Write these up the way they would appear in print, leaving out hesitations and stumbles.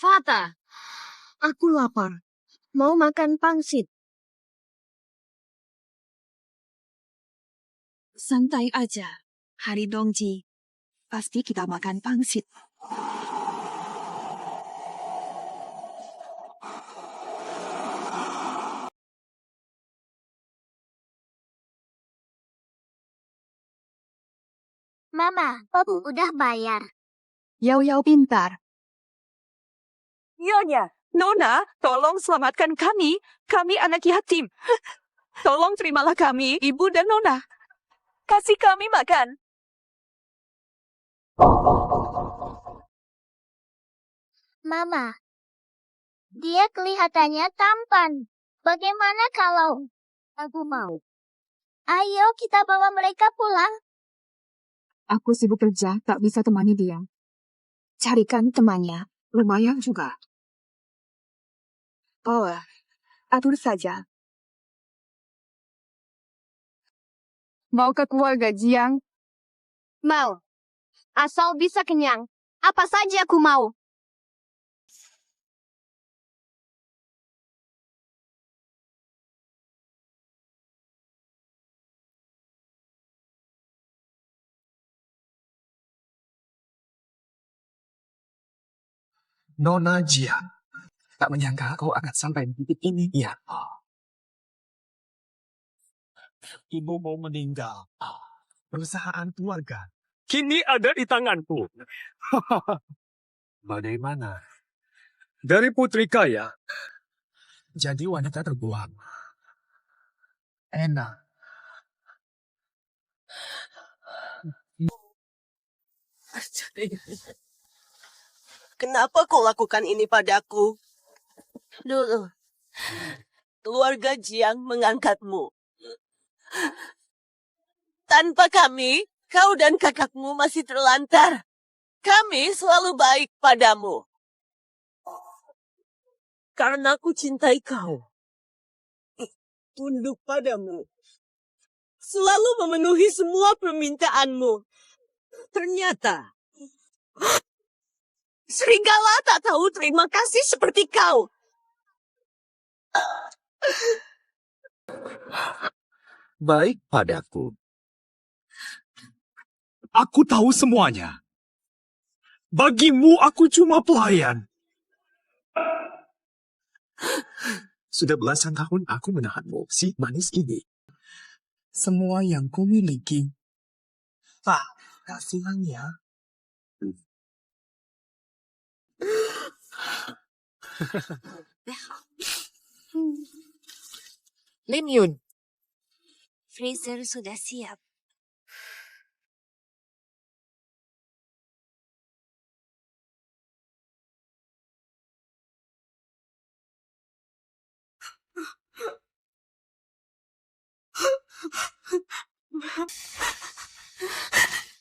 Fata, aku lapar. Mau makan pangsit. Santai aja, Hari Dongji. Pasti kita makan pangsit. Mama, Papa udah bayar. Yau pintar. Nyonya, Nona, tolong selamatkan kami. Kami anak yatim. Tolong terimalah kami, Ibu dan Nona. Kasih kami makan. Mama, dia kelihatannya tampan. Bagaimana kalau aku mau? Ayo kita bawa mereka pulang. Aku sibuk kerja, tak bisa temani dia. Carikan temannya, lumayan juga. Oh, atur saja. Mau ke keluarga Jiang? Mau. Asal bisa kenyang. Apa saja aku mau. Nona Jia, tak menyangka kau akan sampai di titik ini, ya. Ibu mau meninggal. Perusahaan keluarga kini ada di tanganku. Bagaimana? Dari putri kaya, Jadi wanita terbuang. Enak. Kenapa kau lakukan ini padaku? Dulu, keluarga Jiang mengangkatmu. Tanpa kami, kau dan kakakmu masih terlantar. Kami selalu baik padamu. Karena aku cintai kau. Tunduk padamu. Selalu memenuhi semua permintaanmu. Ternyata serigala tak tahu terima kasih seperti kau. Baik padaku. aku tahu semuanya. Bagimu aku cuma pelayan. Sudah belasan tahun aku menahanmu, si manis ini. Semua yang ku miliki. Pak, kasihan ya. Lin Yun. Freezer sudah siap.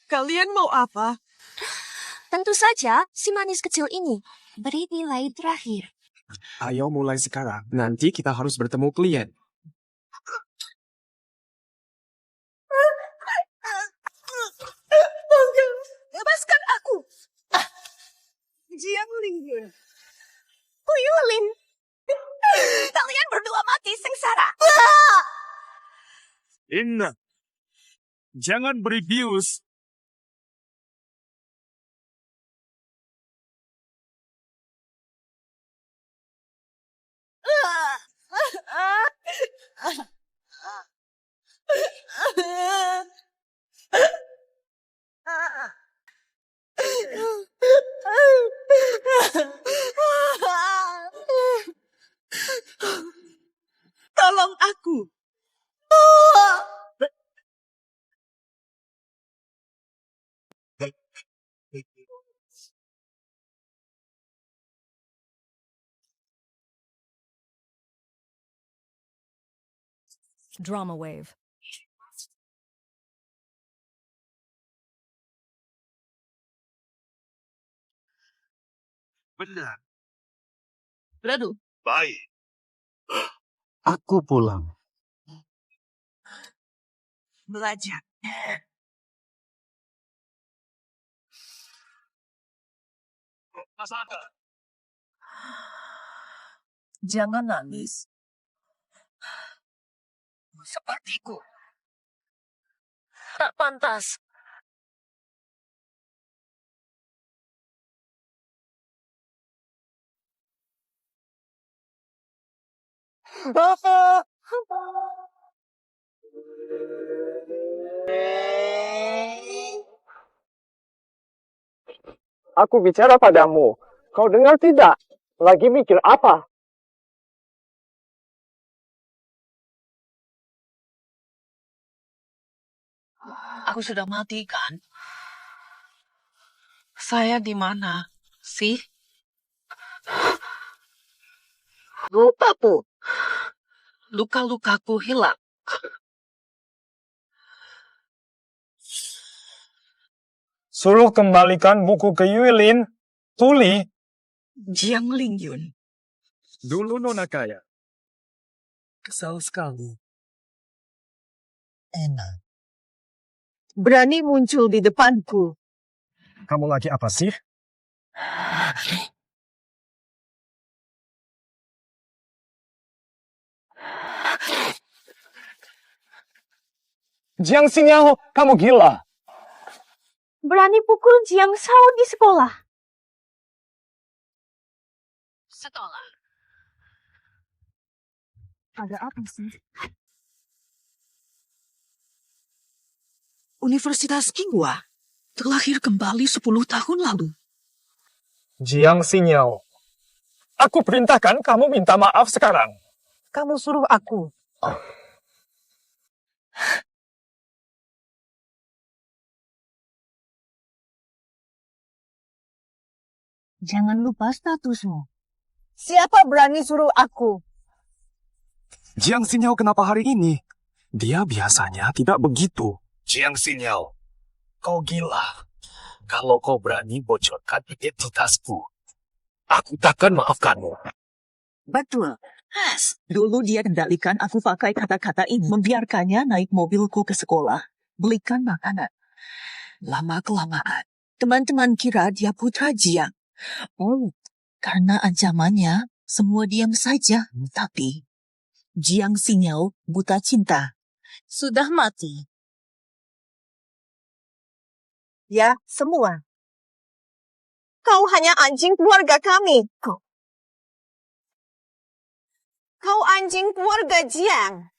Kalian mau apa? Tentu saja si manis kecil ini beri nilai terakhir. Ayo mulai sekarang. Nanti kita harus bertemu klien. Bebaskan aku. Jiang Lingyun. Puyulin. Kalian berdua mati sengsara. Inna, jangan beri bius. Tolong aku. Drama wave. Benar. Radu. Baik. Aku pulang. Belajar. Masaka. Jangan nangis. Sepertiku. Tak pantas. Aku bicara padamu. Kau dengar tidak? Lagi mikir apa? Aku sudah mati kan? Saya di mana sih? Lupaku. Luka-lukaku hilang. Suruh kembalikan buku ke Yuilin. Tuli. Jiang Lingyun. Dulu Nona kaya. Kesal sekali. Enak. Berani muncul di depanku. Kamu lagi apa sih? Jiang Xingyao, kamu gila. Berani pukul Jiang Shao di sekolah. Sekolah. Ada apa sih? Universitas Qinghua terlahir kembali 10 tahun lalu. Jiang Xingyao. Aku perintahkan kamu minta maaf sekarang. Kamu suruh aku. Jangan lupa statusmu. Siapa berani suruh aku? Jiang Xingyao kenapa hari ini? Dia biasanya tidak begitu. Jiang Xingyao, kau gila. Kalau kau berani bocorkan identitasku, aku takkan maafkanmu. Betul. Dulu dia kendalikan aku pakai kata-kata ini. Membiarkannya naik mobilku ke sekolah. Belikan makanan. Lama-kelamaan, teman-teman kira dia putra Jiang. Oh, karena ancamannya, semua diam saja. Tapi, Jiang Xingyao buta cinta. Sudah mati. Ya, semua. Kau hanya anjing keluarga kami. Kau anjing keluarga Jiang.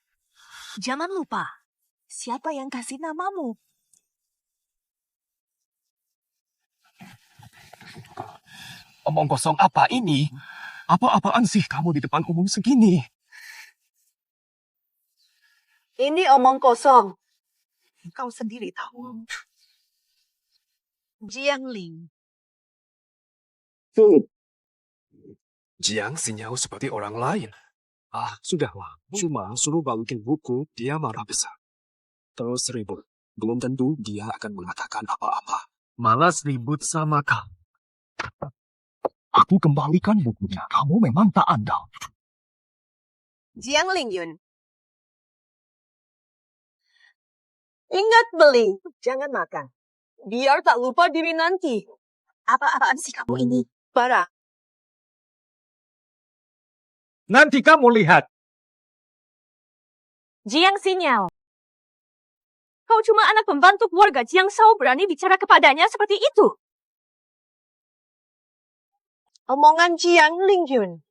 Jangan lupa, siapa yang kasih namamu? Omong kosong apa ini? Apa-apaan sih kamu di depan umum segini? Ini omong kosong. Kau sendiri tahu. Jiang Ling. Jiang Xingyao seperti orang lain. Sudahlah. Cuma suruh balikin buku, dia marah besar. Terus ribut. Belum tentu dia akan mengatakan apa-apa. Malas ribut sama kamu. Aku kembalikan bukunya. Kamu memang tak andal. Jiang Lingyun. Ingat beli, jangan makan. Biar tak lupa diri nanti. Apa-apaan sih kamu ini? Para. Nanti kamu lihat. Jiang Xingyao. Kau cuma anak pembantu keluarga Jiang Shao berani bicara kepadanya seperti itu. Omongan Jiang Lingyun.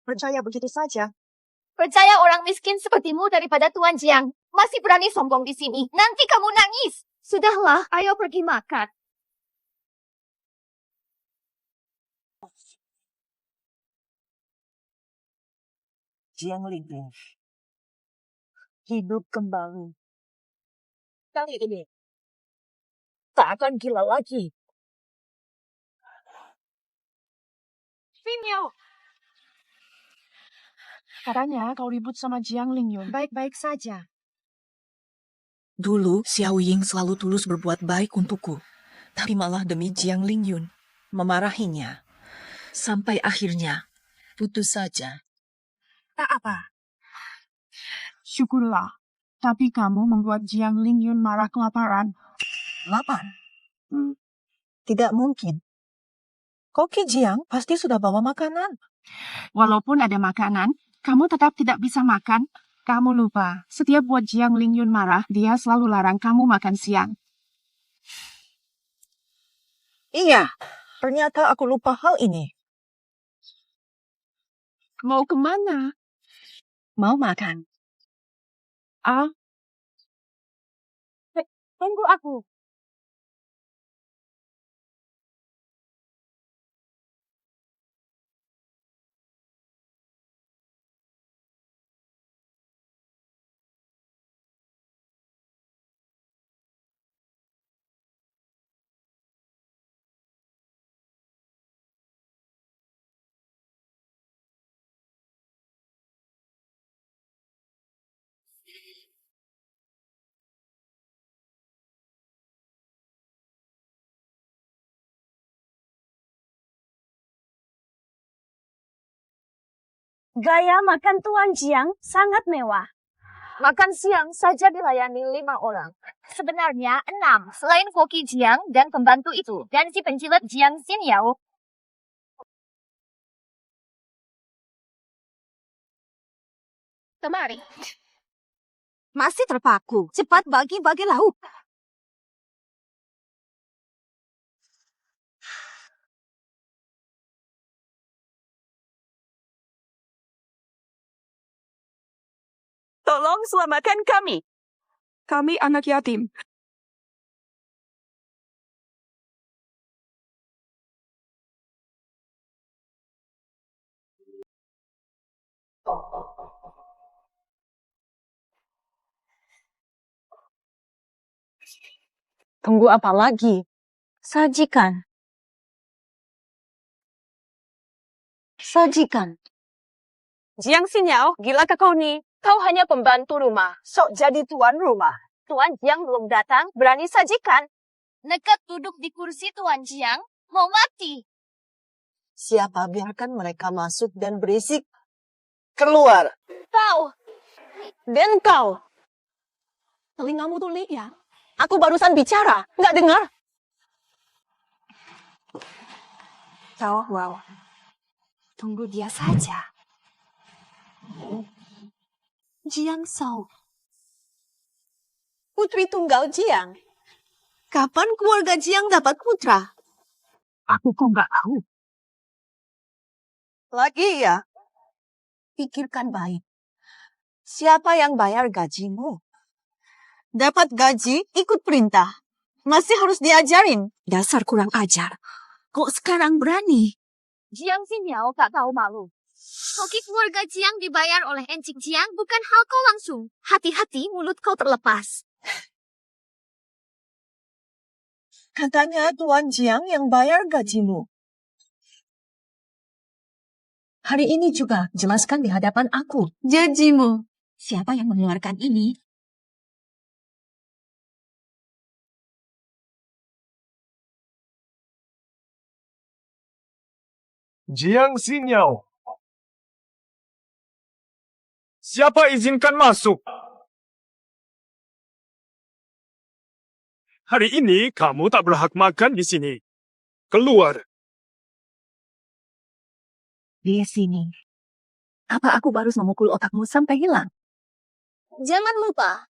Percaya begitu saja. Percaya orang miskin sepertimu daripada Tuan Jiang. Masih berani sombong di sini. Nanti kamu nangis. Sudahlah, ayo pergi makan. Jiang Lingyun. Hidup kembali. Kali ini. Tak akan gila lagi. Xingyao. Katanya kau ribut sama Jiang Lingyun. Baik-baik saja. Dulu, Xiao Ying selalu tulus berbuat baik untukku. Tapi malah demi Jiang Lingyun, memarahinya. Sampai akhirnya, putus saja. Tak apa. Syukurlah. Tapi kamu membuat Jiang Lingyun marah kelaparan. Lapar? Tidak mungkin. Koki Jiang pasti sudah bawa makanan. Walaupun ada makanan, kamu tetap tidak bisa makan. Kamu lupa, setiap buat Jiang Lingyun marah, dia selalu larang kamu makan siang. Iya, ternyata aku lupa hal ini. Mau kemana? Mau makan. Tunggu aku. Gaya makan Tuan Jiang sangat mewah. Makan siang saja dilayani 5 orang. Sebenarnya 6, selain Koki Jiang dan pembantu itu, dan si penjilat Jiang Xinyao. Kemari. Masih terpaku. Cepat bagi-bagi lauk. Tolong selamatkan kami. Kami anak yatim. Tunggu apa lagi? Sajikan. Sajikan. Jiang Xinyao, gila kau ni? Kau hanya pembantu rumah. Sok jadi tuan rumah. Tuan Jiang belum datang, berani sajikan. Nekat duduk di kursi Tuan Jiang, mau mati. Siapa biarkan mereka masuk dan berisik? Keluar. Kau, Dan kau. Telingamu tuli ya? Aku barusan bicara, nggak dengar? Wow. Tunggu dia saja. Jiang Shao. Putri tunggal Jiang. Kapan keluarga Jiang dapat putra? Aku kok nggak tahu. Lagi ya? Pikirkan baik. Siapa yang bayar gajimu? Dapat gaji, ikut perintah. Masih harus diajarin. Dasar kurang ajar. Kok sekarang berani? Jiang Xinyao tak tahu malu. Koki keluarga Jiang dibayar oleh Encik Jiang bukan hal kau langsung. Hati-hati mulut kau terlepas. Katanya Tuan Jiang yang bayar gajimu. Hari ini juga jelaskan di hadapan aku. Janjimu. Siapa yang mengeluarkan ini? Jiang Xinyao. Siapa izinkan masuk? Hari ini kamu tak berhak makan di sini. Keluar. Di sini. Apa aku baru memukul otakmu sampai hilang? Jangan lupa.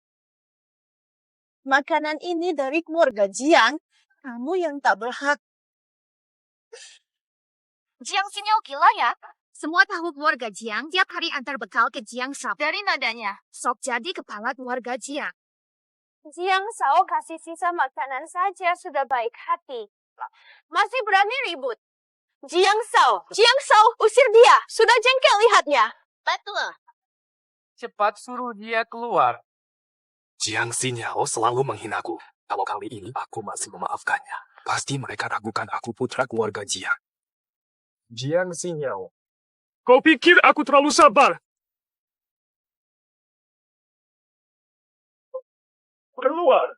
Makanan ini dari keluarga Jiang. Kamu yang tak berhak. Jiang Xinyao gila ya? Semua tahu keluarga Jiang tiap hari antar bekal ke Jiang Shao. Dari nadanya, sok jadi kepala keluarga Jiang. Jiang Shao kasih sisa makanan saja sudah baik hati. Masih berani ribut. Jiang Shao, usir dia. Sudah jengkel lihatnya. Betul. Cepat suruh dia keluar. Jiang Xinyao selalu menghinaku. Kalau kali ini aku masih memaafkannya. Pasti mereka ragukan aku putra keluarga Jiang. Jiang Xinyao. Kau pikir aku terlalu sabar? Keluar.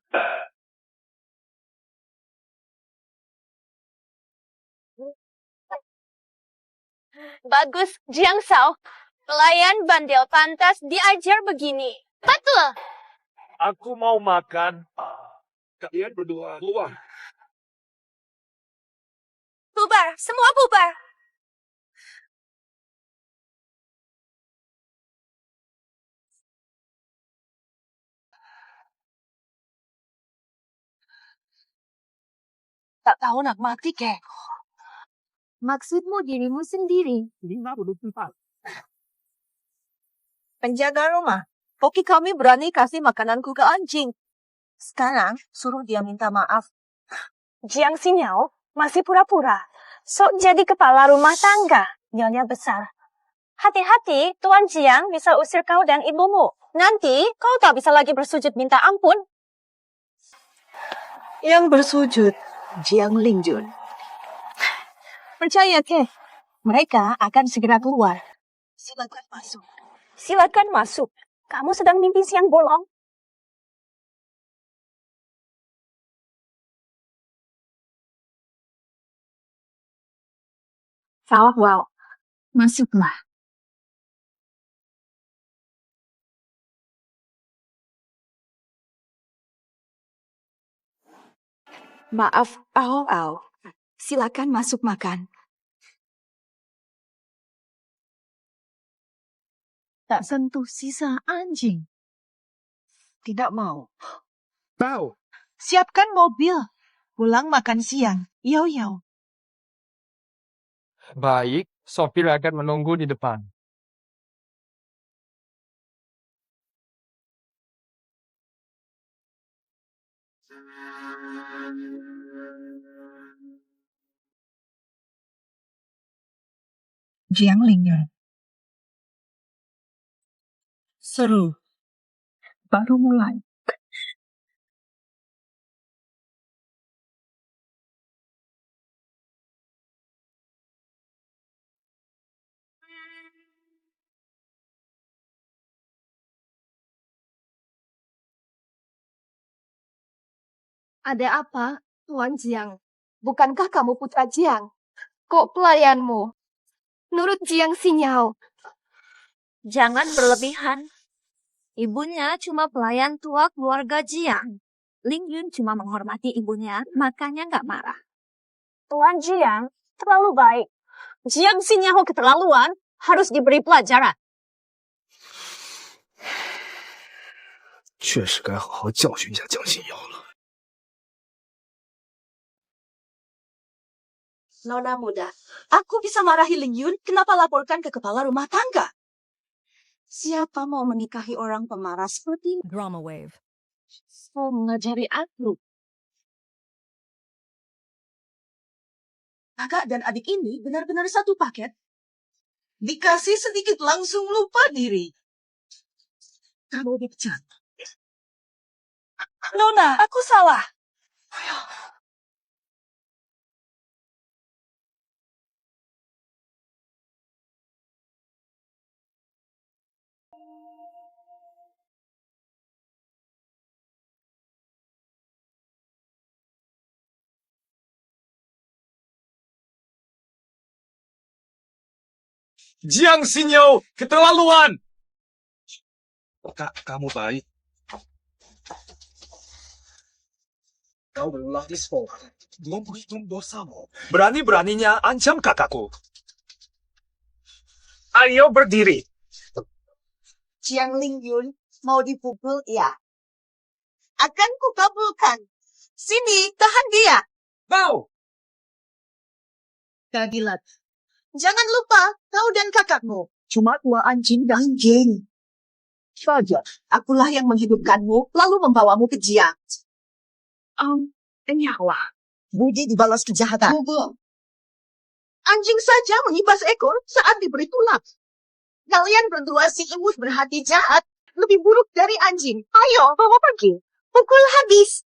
Bagus, Jiang Shao. Pelayan bandel pantas diajar begini. Betul. Aku mau makan. Kalian berdua keluar. Bubar. Semua bubar. Tak tahu nak mati ke? Maksudmu dirimu sendiri. Penjaga rumah, Poki kami berani kasih makananku ke anjing. Sekarang suruh dia minta maaf. Jiang Xiniao masih pura-pura. Sok jadi kepala rumah tangga. Nyonya besar. Hati-hati, Tuan Jiang bisa usir kau dan ibumu. Nanti kau tak bisa lagi bersujud minta ampun. Yang bersujud, Jiang Lingjun. Percaya ke? Mereka akan segera keluar. Silakan masuk. Silakan masuk. Kamu sedang mimpi siang bolong. Wow, masuklah. Maaf, Ao. Silakan masuk makan. Tak sentuh sisa anjing. Tidak mau. Bao, Siapkan mobil. Pulang makan siang. Yau. baik. Sopir akan menunggu di depan. Jiang Lingjun. Seru. Baru mulai. Ada apa, Tuan Jiang? Bukankah kamu putra Jiang? Kok pelayanmu? Nurut Jiang Xiniao. Jangan berlebihan. Ibunya cuma pelayan tua keluarga Jiang. Ling Yun cuma menghormati ibunya, makanya nggak marah. Tuan Jiang terlalu baik. Jiang Xiniao keterlaluan, harus diberi pelajaran. 确实该好好教训一下江心瑶了。 Nona muda, aku bisa marahi Ling Yun, kenapa laporkan ke kepala rumah tangga? Siapa mau menikahi orang pemarah seperti Drama wave. mau mengajari aku? Kakak dan adik ini benar-benar satu paket. Dikasih sedikit langsung lupa diri. Kamu dipecat. Nona, aku salah. Jiang Xiniao, keterlaluan! Kak, kamu baik. Kau berulang di sekolah. Belum berhitung dosamu. Berani-beraninya ancam kakakku. Ayo berdiri. Jiang Lingyun mau dipukul, ya. Akan kukabulkan. Sini, tahan dia. Bao! Kagilat. Jangan lupa, kau dan kakakmu. Cuma dua anjing dan geng. Saja, akulah yang menghidupkanmu, lalu membawamu ke Jiang. Nyawa. Budi dibalas kejahatan. Anjing saja mengibas ekor saat diberi tulang. Kalian berdua si imut berhati jahat. Lebih buruk dari anjing. Ayo, bawa pergi. Pukul habis.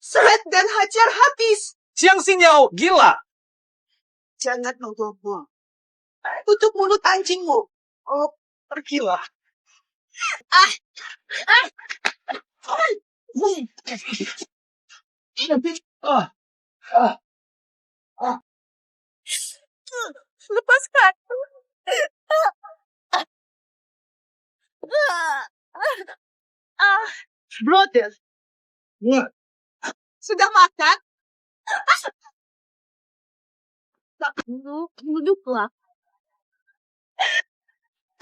Seret dan hajar habis. Jiang Xiniao, gila! Jangan menggobol. Tutup mulut anjingmu. Oh, pergilah. Lepaskan. Brother. Sudah makan? Duduklah.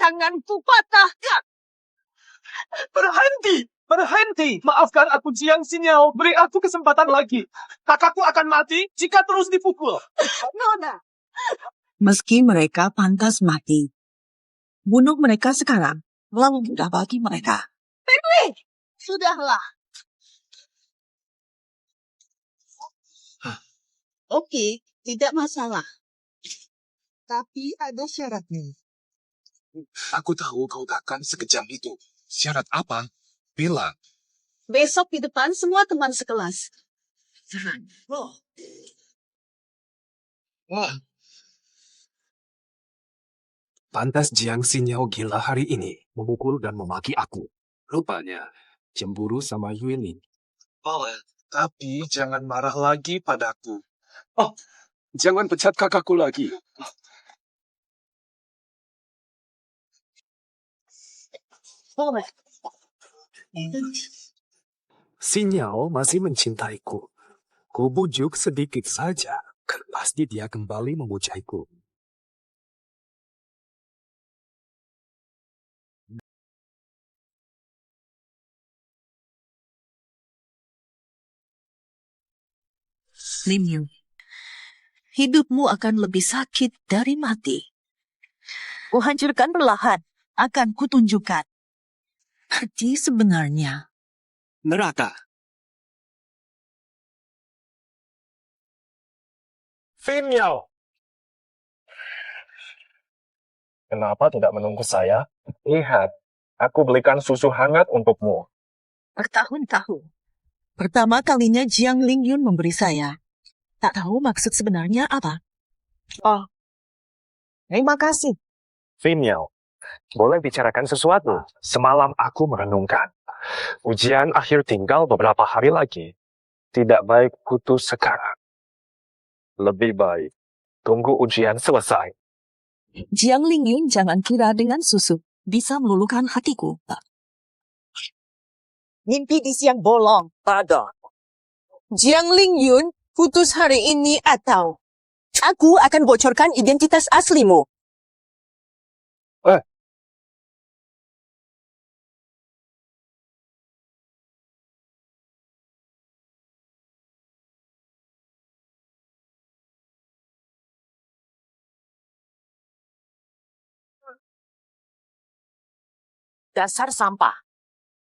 Tanganku patahkan. Berhenti! Berhenti! Maafkan aku, Jiang Xinyo. Beri aku kesempatan lagi. Kakakku akan mati jika terus dipukul. Nona. Meski mereka pantas mati, bunuh mereka sekarang, lalu mudah bagi mereka. Sudahlah. Oke, tidak masalah. Tapi ada syaratnya. Aku tahu kau takkan sekejam itu. Syarat apa? Bilang. Besok di depan semua teman sekelas. Loh, Wah. Pantas Jiang Xinyo gila hari ini, memukul dan memaki aku. Rupanya, cemburu sama Yuelin. Boleh, tapi jangan marah lagi padaku. Oh, jangan pecat kakakku lagi. boleh. Xinyo masih mencintaiku. Ku bujuk sedikit saja, pasti dia kembali memujiku. Lim Yu, hidupmu akan lebih sakit dari mati. Kuhancurkan perlahan, akan kutunjukkan. Arti sebenarnya. Neraka. Xinyo! Kenapa tidak menunggu saya? Lihat, aku belikan susu hangat untukmu. Bertahun-tahun. Pertama kalinya Jiang Lingyun memberi saya. Tak tahu maksud sebenarnya apa. Oh, terima kasih. Xinyo, boleh bicarakan sesuatu? Semalam aku merenungkan. Ujian akhir tinggal beberapa hari lagi. Tidak baik putus sekarang. Lebih baik tunggu ujian selesai. Jiang Lingyun jangan kira dengan susu bisa meluluhkan hatiku. Mimpi di siang bolong. Pardon. Jiang Lingyun putus hari ini atau aku akan bocorkan identitas aslimu. Dasar sampah.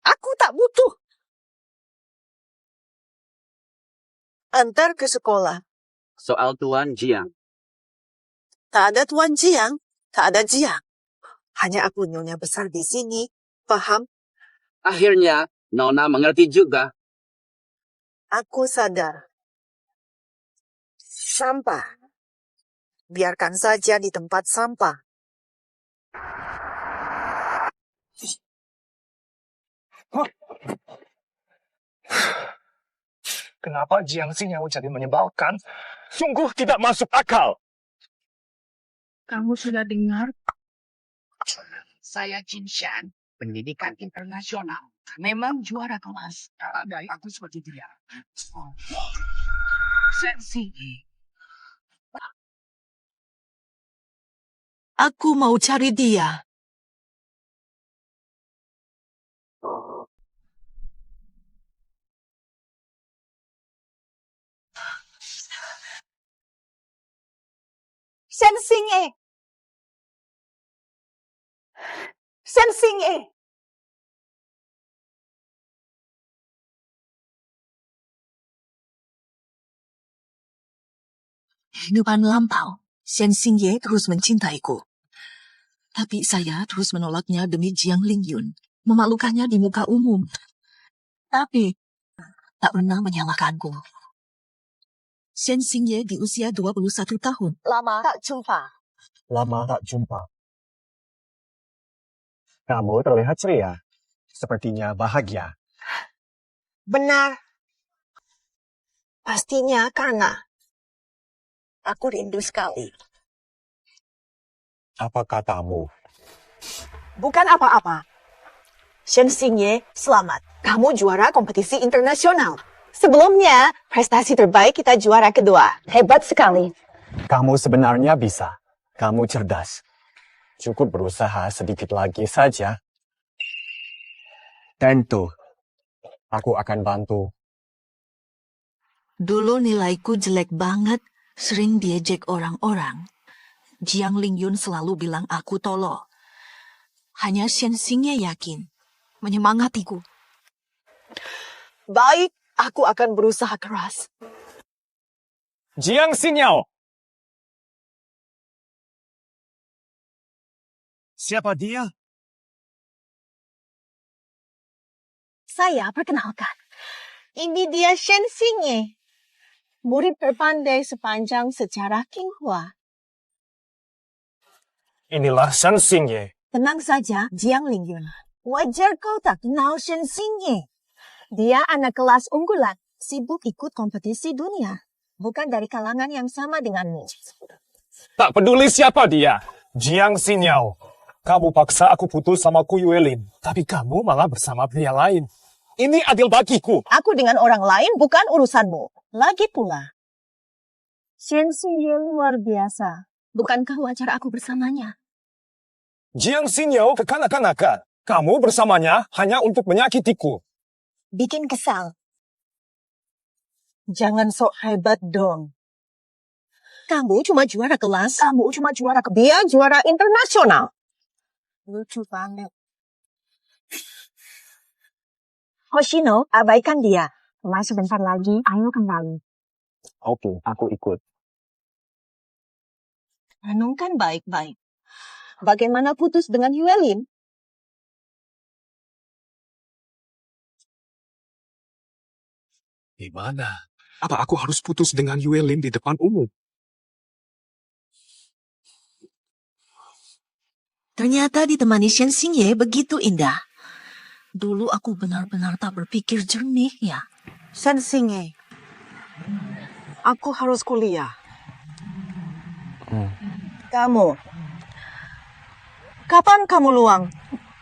Aku tak butuh. Antar ke sekolah. Soal Tuan Jiang. Tak ada Tuan Jiang, tak ada Jiang. Hanya aku nyonya besar di sini, paham? Akhirnya, Nona mengerti juga. Aku sadar. Sampah. Biarkan saja di tempat sampah. Kenapa Jiang Xinyo jadi menyebalkan? Sungguh tidak masuk akal. Kamu sudah dengar? Saya Jin Shan, pendidikan internasional. Memang juara kelas. Dari aku seperti dia. Sensi. Aku mau cari dia. Shen Xingye. Shen Xingye. Kehidupan lampau, Shen Xingye terus mencintaiku. Tapi saya terus menolaknya demi Jiang Lingyun, memalukannya di muka umum. Tapi tak pernah menyalahkanku. Shen Xingye di usia 21 tahun. Lama tak jumpa. Lama tak jumpa. Kamu terlihat ceria. Sepertinya bahagia. Benar. Pastinya karena aku rindu sekali. Apa katamu? Bukan apa-apa. Shen Xingye, selamat. Kamu juara kompetisi internasional. Sebelumnya, prestasi terbaik kita juara kedua. Hebat sekali. Kamu sebenarnya bisa. Kamu cerdas. Cukup berusaha sedikit lagi saja. Tentu, aku akan bantu. Dulu nilaiku jelek banget, sering diejek orang-orang. Jiang Lingyun selalu bilang aku tolol. Hanya Shen Xingye yakin, menyemangatiku. Baik, aku akan berusaha keras. Jiang Xingyao! Siapa dia? Saya perkenalkan. Ini dia Shen Xingye, murid terpandai sepanjang sejarah Qinghua. Inilah Shen Xingye. Tenang saja, Jiang Lingyun. Wajar kau tak kenal Shen Xingye. Dia anak kelas unggulan, sibuk ikut kompetisi dunia. Bukan dari kalangan yang sama denganmu. Tak peduli siapa dia. Jiang Xingyao. Kamu paksa aku putus sama Ku Yuelin. Tapi kamu malah bersama pria lain. Ini adil bagiku. Aku dengan orang lain bukan urusanmu. Lagi pula, Shen Xingye luar biasa. Bukankah wajar aku bersamanya? Jiang Xingyao kekanak-kanakan. Kamu bersamanya hanya untuk menyakitiku. Bikin kesal. Jangan sok hebat dong. Kamu cuma juara kelas. Dia juara internasional. Lucu banget. Hoshino, abaikan dia. Cuma sebentar lagi, ayo kembali. Oke, aku ikut. Renungkan baik-baik. Bagaimana putus dengan Yuelin? Gimana? Apa aku harus putus dengan Yuelin di depan umum? Ternyata ditemani Shen Xingye begitu indah. Dulu aku benar-benar tak berpikir jernih ya. Shen Xingye, aku harus kuliah. Kamu. Kapan kamu luang?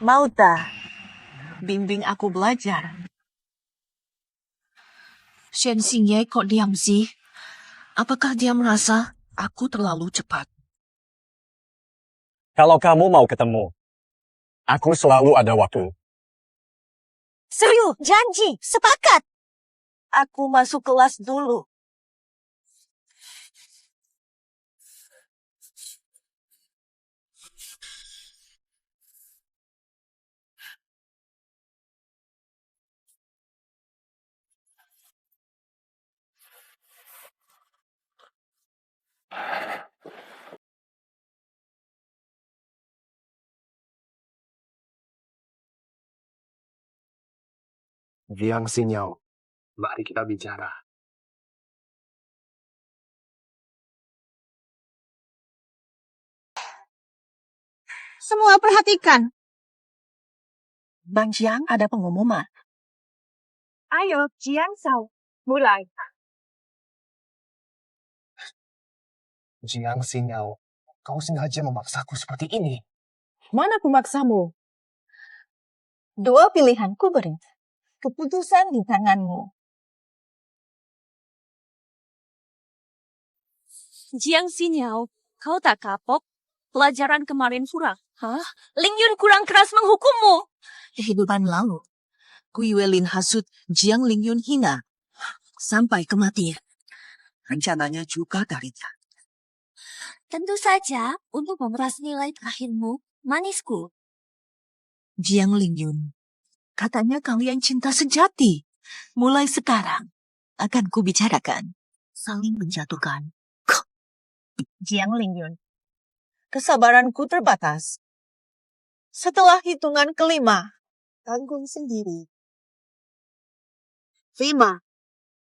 Mau tak? Bimbing aku belajar. Shen Xingye kok diam sih? Apakah dia merasa aku terlalu cepat? Kalau kamu mau ketemu, aku selalu ada waktu. Serius, janji, sepakat. Aku masuk kelas dulu. Jiang Xingyao, mari kita bicara. Semua perhatikan. Bang Jiang ada pengumuman. Ayo, Jiang Sao, mulai. Jiang Xingyao, kau sengaja memaksaku seperti ini. Mana pemaksamu? Dua pilihan ku beri. Keputusan di tanganmu. Jiang Xingyao, kau tak kapok? Pelajaran kemarin kurang. Hah? Lingyun kurang keras menghukummu. Kehidupan lalu, Ku Yuelin hasut Jiang Lingyun hina sampai kematian. Rencananya juga darinya. Tentu saja, untuk memeras nilai terakhirmu, manisku. Jiang Lingyun, katanya kalian cinta sejati. Mulai sekarang akan kubicarakan. Saling menjatuhkan. Jiang Lingyun. Kesabaranku terbatas. Setelah hitungan kelima, tanggung sendiri. 5,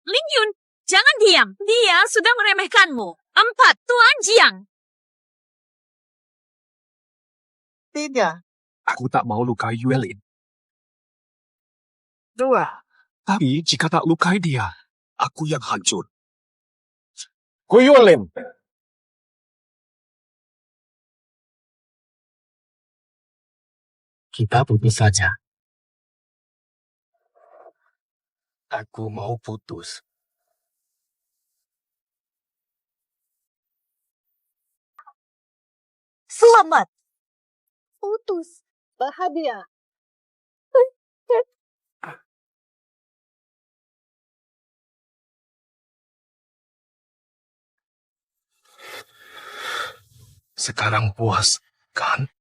Lingyun, jangan diam. Dia sudah meremehkanmu. 4, Tuan Jiang. 3, Aku tak mau lukai Yuelin. 2, Tapi jika tak lukai dia, aku yang hancur. Ku Yuelin, kita putus saja. Aku mau putus. Selamat. Putus. Bahagia. Sekarang puas, kan?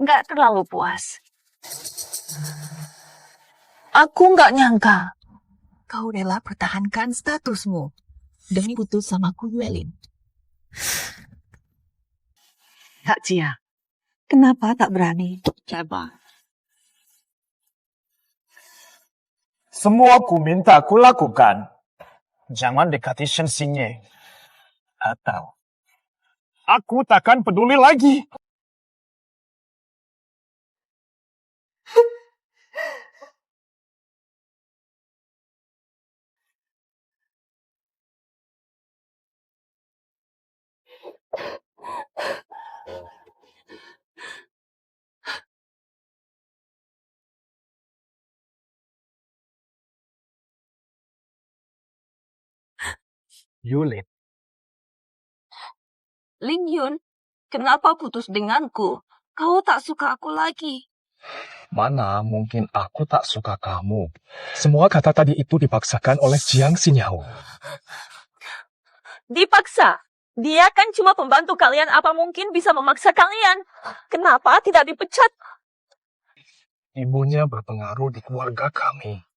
Nggak terlalu puas. Aku nggak nyangka. Kau rela pertahankan statusmu demi putus sama Ku Yuelin. Kak Jia, kenapa tak berani coba? Semua ku minta ku lakukan. Jangan dekati Shen Xingye. Atau aku takkan peduli lagi. Yulin, Ling Yun, kenapa putus denganku? Kau tak suka aku lagi. mana mungkin aku tak suka kamu? Semua kata tadi itu dipaksakan oleh Jiang Xinhao. Dipaksa. Dia kan cuma pembantu kalian, apa mungkin bisa memaksa kalian? Kenapa tidak dipecat? Ibunya berpengaruh di keluarga kami.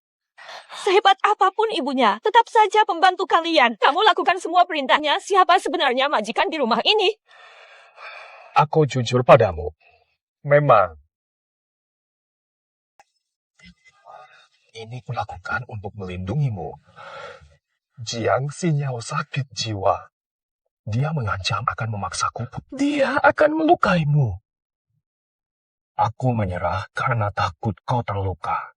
Sehebat apapun ibunya, tetap saja pembantu kalian. Kamu lakukan semua perintahnya. Siapa sebenarnya majikan di rumah ini? Aku jujur padamu. Memang. Ini kulakukan untuk melindungimu. Jiang Xinhao sakit jiwa. Dia mengancam akan memaksaku. Dia akan melukaimu. Aku menyerah karena takut kau terluka.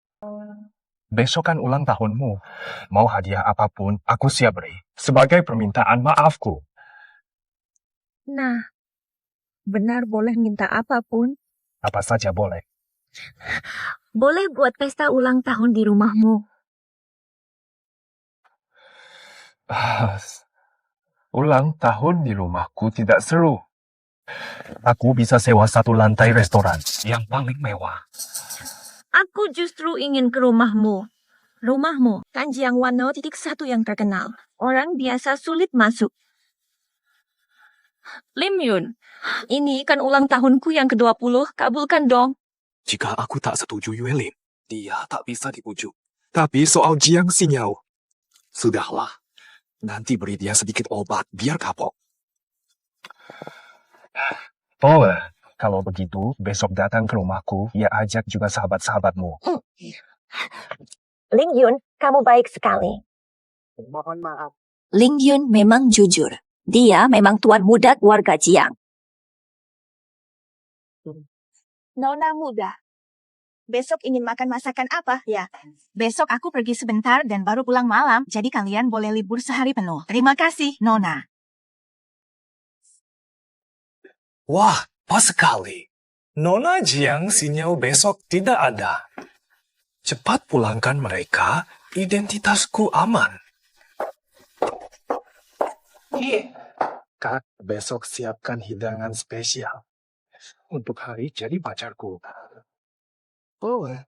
Besok kan ulang tahunmu. Mau hadiah apapun, aku siap beri. Sebagai permintaan maafku. Nah, benar boleh minta apapun. Apa saja boleh. Boleh buat pesta ulang tahun di rumahmu. Ulang tahun di rumahku tidak seru. Aku bisa sewa satu lantai restoran yang paling mewah. Aku justru ingin ke rumahmu. Rumahmu, Kanjiang Wano .1 yang terkenal. Orang biasa sulit masuk. Lim Yun, ini kan ulang tahunku yang ke-20, kabulkan dong. Jika aku tak setuju Yuelin, dia tak bisa dibujuk. Tapi soal Jiang Xinhao, sudahlah. Nanti beri dia sedikit obat biar kapok. Boleh. Kalau begitu, besok datang ke rumahku, ya ajak juga sahabat-sahabatmu. Ling Yun, kamu baik sekali. Mohon maaf. Ling Yun memang jujur. Dia memang tuan muda keluarga Jiang. Nona muda. Besok ingin makan masakan apa? Ya. Besok aku pergi sebentar dan baru pulang malam, jadi kalian boleh libur sehari penuh. Terima kasih, Nona. Wah, pas sekali. Nona Jiang Xinhao besok tidak ada. Cepat pulangkan mereka, identitasku aman. Kak, besok siapkan hidangan spesial. Untuk hari jadi pacarku. Boleh.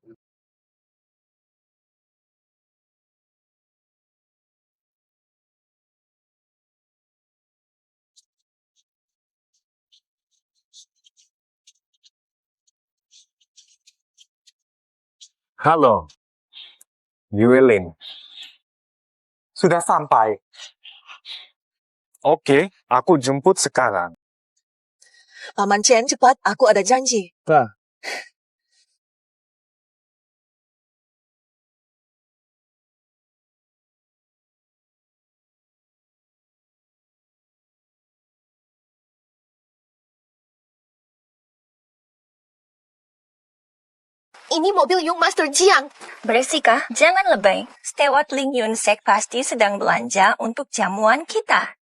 Halo, Yuelin. Sudah sampai. Oke, aku jemput sekarang. Paman Chen, cepat. Aku ada janji. Bah. Ini mobil Young Master Jiang. Beresikah? Jangan lebay. Steward Ling Yun Sek pasti sedang belanja untuk jamuan kita.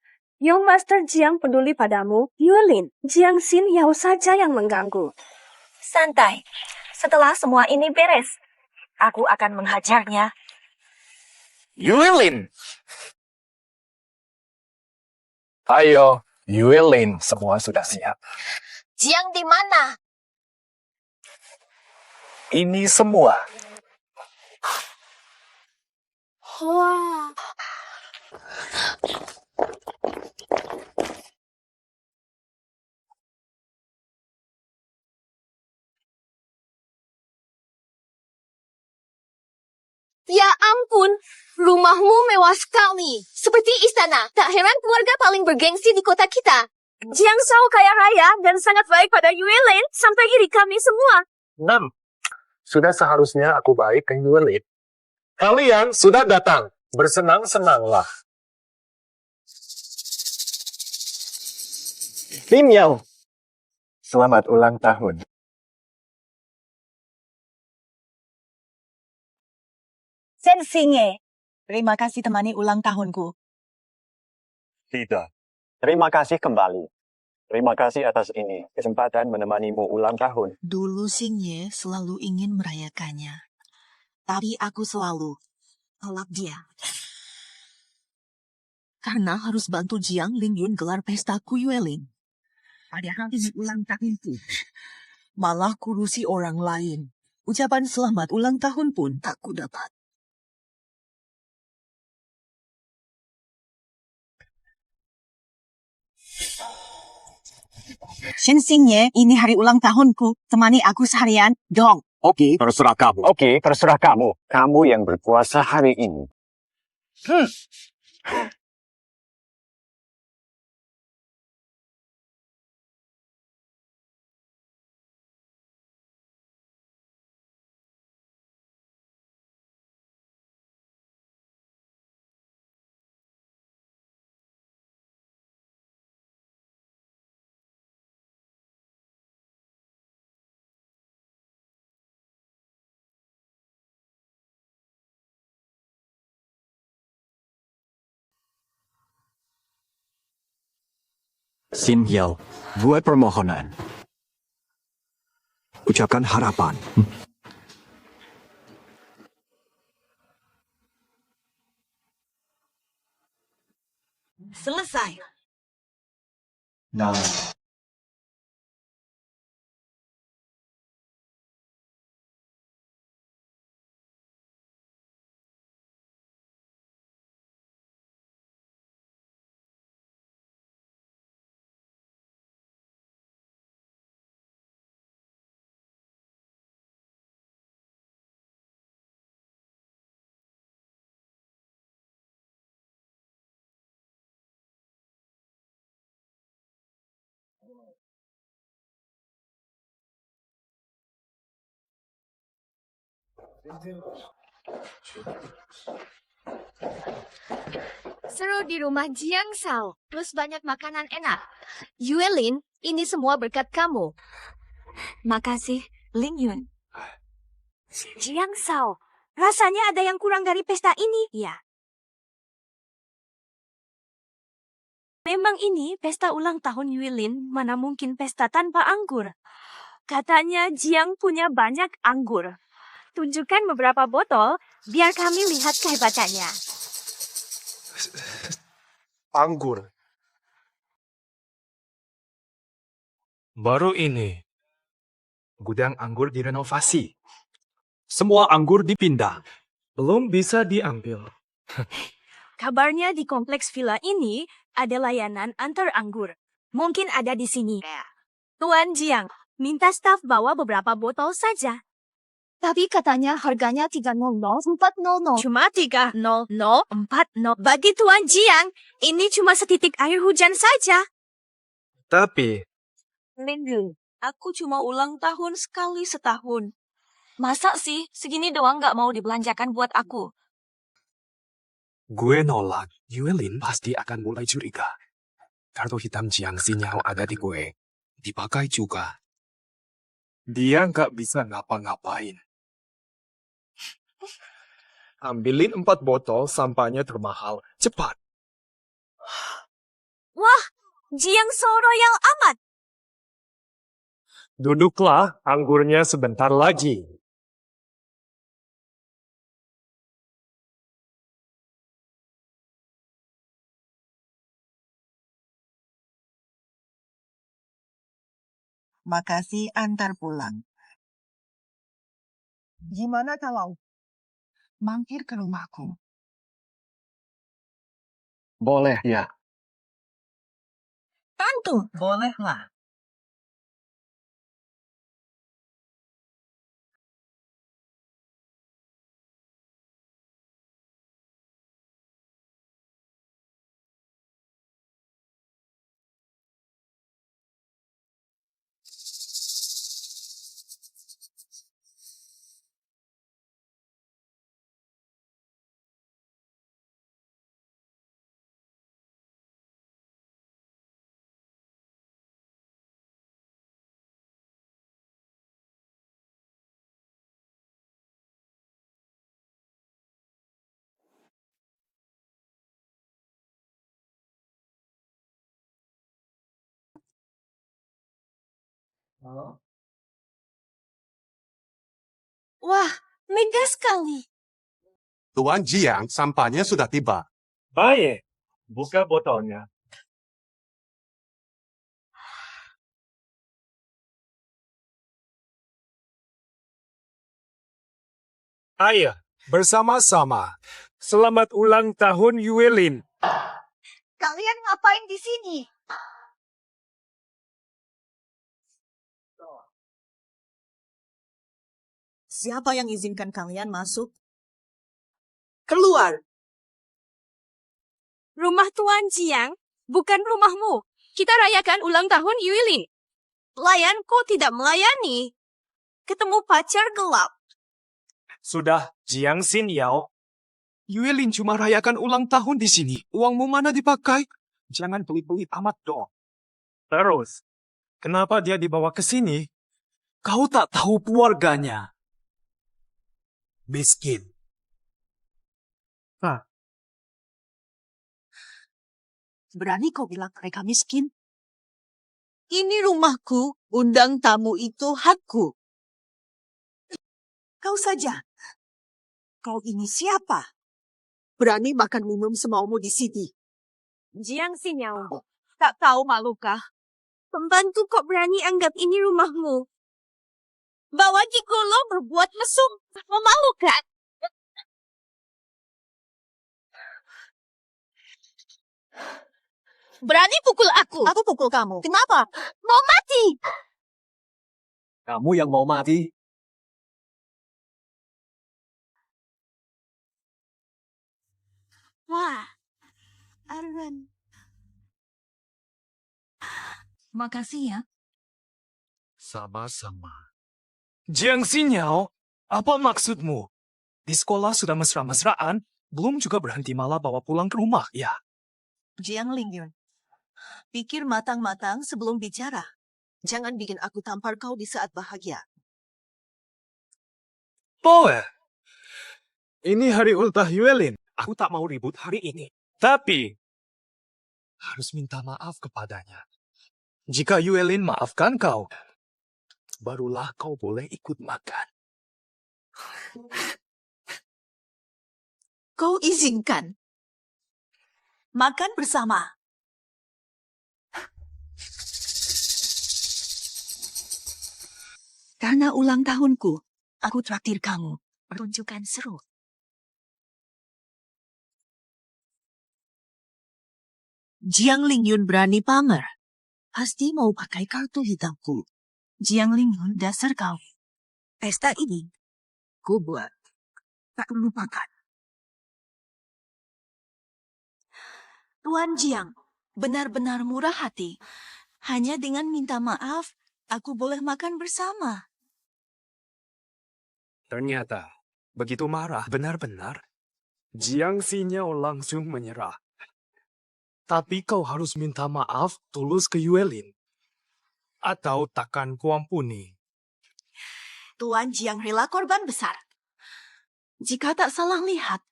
Young Master Jiang peduli padamu, Yuelin. Jiang Xinhao saja yang mengganggu. Santai. Setelah semua ini beres, aku akan menghajarnya. Yuelin! Ayo, Yuelin, semua sudah siap. Jiang di mana? Ini semua. Wah. Ya ampun, rumahmu mewah sekali. Seperti istana. Tak heran keluarga paling bergengsi di kota kita. Jiang Shao kaya raya dan sangat baik pada Yuelin sampai iri kami semua. 6. Sudah seharusnya aku baik ke Yuelin. Kalian sudah datang. Bersenang-senanglah. Lin Yao, selamat ulang tahun. Sen Singe, terima kasih temani ulang tahunku. Tidak. Terima kasih kembali. Terima kasih atas ini, kesempatan menemanimu ulang tahun. Dulu Singe selalu ingin merayakannya. Tapi aku selalu tolak dia. Karena harus bantu Jiang Lingyun gelar pesta Yuelin. Padahal ini ulang tahunku. Malah kurusi orang lain. Ucapan selamat ulang tahun pun tak kudapat. Shen Xingye, ini hari ulang tahunku. Temani aku seharian, dong. Oke, terserah kamu. Oke, terserah kamu. Kamu yang berpuasa hari ini. Xin Yao, buat permohonan. Ucapkan harapan. Selesai. Nah. Seru di rumah Jiang Shao. Terus banyak makanan enak. Yuelin, ini semua berkat kamu. Makasih, Lingyun. Jiang Shao, rasanya ada yang kurang dari pesta ini, ya. Memang ini pesta ulang tahun Yuelin, mana mungkin pesta tanpa anggur. Katanya Jiang punya banyak anggur. Tunjukkan beberapa botol, biar kami lihat kehebatannya. Anggur. Baru ini. Gudang anggur direnovasi. Semua anggur dipindah. Belum bisa diambil. Kabarnya di kompleks villa ini ada layanan antar anggur. Mungkin ada di sini. Tuan Jiang, minta staf bawa beberapa botol saja. Tapi katanya harganya 300-400. Cuma 300-400. Bagi Tuan Jiang, ini cuma setitik air hujan saja. Tapi, Lingyun, aku cuma ulang tahun sekali setahun. Masa sih segini doang gak mau dibelanjakan buat aku? gue nolak. Yuelin pasti akan mulai curiga. Kartu hitam Jiang Sinyao ada di gue. Dipakai juga. Dia nggak bisa ngapa-ngapain. Ambilin 4 botol sampahnya termahal. Cepat. Wah, Jiang so royal amat. Duduklah, anggurnya sebentar lagi. Makasih antar pulang. Gimana kalau Mampir ke rumahku. Boleh ya. Tentu, bolehlah. Wah, megah sekali. Tuan Jiang, sampahnya sudah tiba. Baik, buka botolnya. Ayo, bersama-sama. Selamat ulang tahun Yuelin. Kalian ngapain di sini? Siapa yang izinkan kalian masuk? keluar? Rumah Tuan Jiang bukan rumahmu. Kita rayakan ulang tahun Yuilin. Pelayan kok tidak melayani? Ketemu pacar gelap. Sudah, Jiang Xin Yao. Yuelin cuma rayakan ulang tahun di sini. Uangmu mana dipakai? Jangan pelit-pelit amat dong. Terus, kenapa dia dibawa ke sini? Kau tak tahu keluarganya. Miskin. Berani kau bilang mereka miskin? Ini rumahku, undang tamu itu hakku. Kau saja. Kau ini siapa? Berani makan minum semaumu di sini. Jiang Xinyao, tak tahu malukah? Pembantu kok berani anggap ini rumahmu? Bawa gigolo berbuat mesum, memalukan. Berani pukul aku. Aku pukul kamu. Kenapa? Mau mati. Kamu yang mau mati? Wah, Arwen. Makasih ya. Sama-sama. Jiang Xinyao, apa maksudmu? Di sekolah sudah mesra-mesraan, belum juga berhenti malah bawa pulang ke rumah, ya? Jiang Lingyun, pikir matang-matang sebelum bicara. Jangan bikin aku tampar kau di saat bahagia. Boleh. Ini hari ultah Yuelin. Aku tak mau ribut hari ini. Tapi, harus minta maaf kepadanya. Jika Yuelin maafkan kau, barulah kau boleh ikut makan. Kau izinkan. Makan bersama. Karena ulang tahunku, aku traktir kamu. Pertunjukan seru. Jiang Lingyun berani pamer. Pasti mau pakai kartu hitamku. Jiang Lingyun, dasar kau. Pesta ini, ku buat. Tak lupakan. Tuan Jiang, benar-benar murah hati. Hanya dengan minta maaf, aku boleh makan bersama. Ternyata, begitu marah benar-benar, Jiang Xinyao langsung menyerah. Tapi kau harus minta maaf tulus ke Yuelin. Atau takkan kuampuni. Tuan Jiang rela korban besar. Jika tak salah lihat,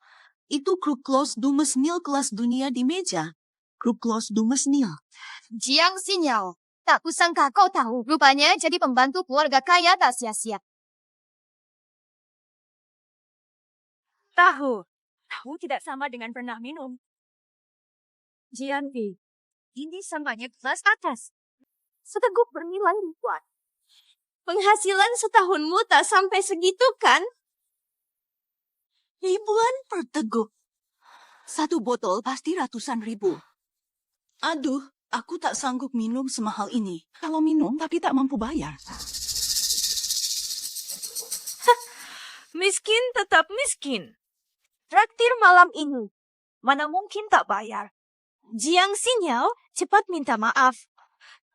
itu grup Klos Dumes Nil kelas dunia di meja. Grup Klos Dumes Nil. Jiang Xinyao, tak kusangka kau tahu. Rupanya jadi pembantu keluarga kaya tak sia-sia. Tahu. Tahu tidak sama dengan pernah minum. Jianti, ini samanya kelas atas. Seteguk bernilai ribuan. Penghasilan setahunmu tak sampai segitu kan? Ribuan per teguk. Satu botol pasti ratusan ribu. Aduh, aku tak sanggup minum semahal ini. Kalau minum tapi tak mampu bayar. Miskin tetap miskin. Traktir malam ini. Mana mungkin tak bayar. Jiang Sinyao cepat minta maaf.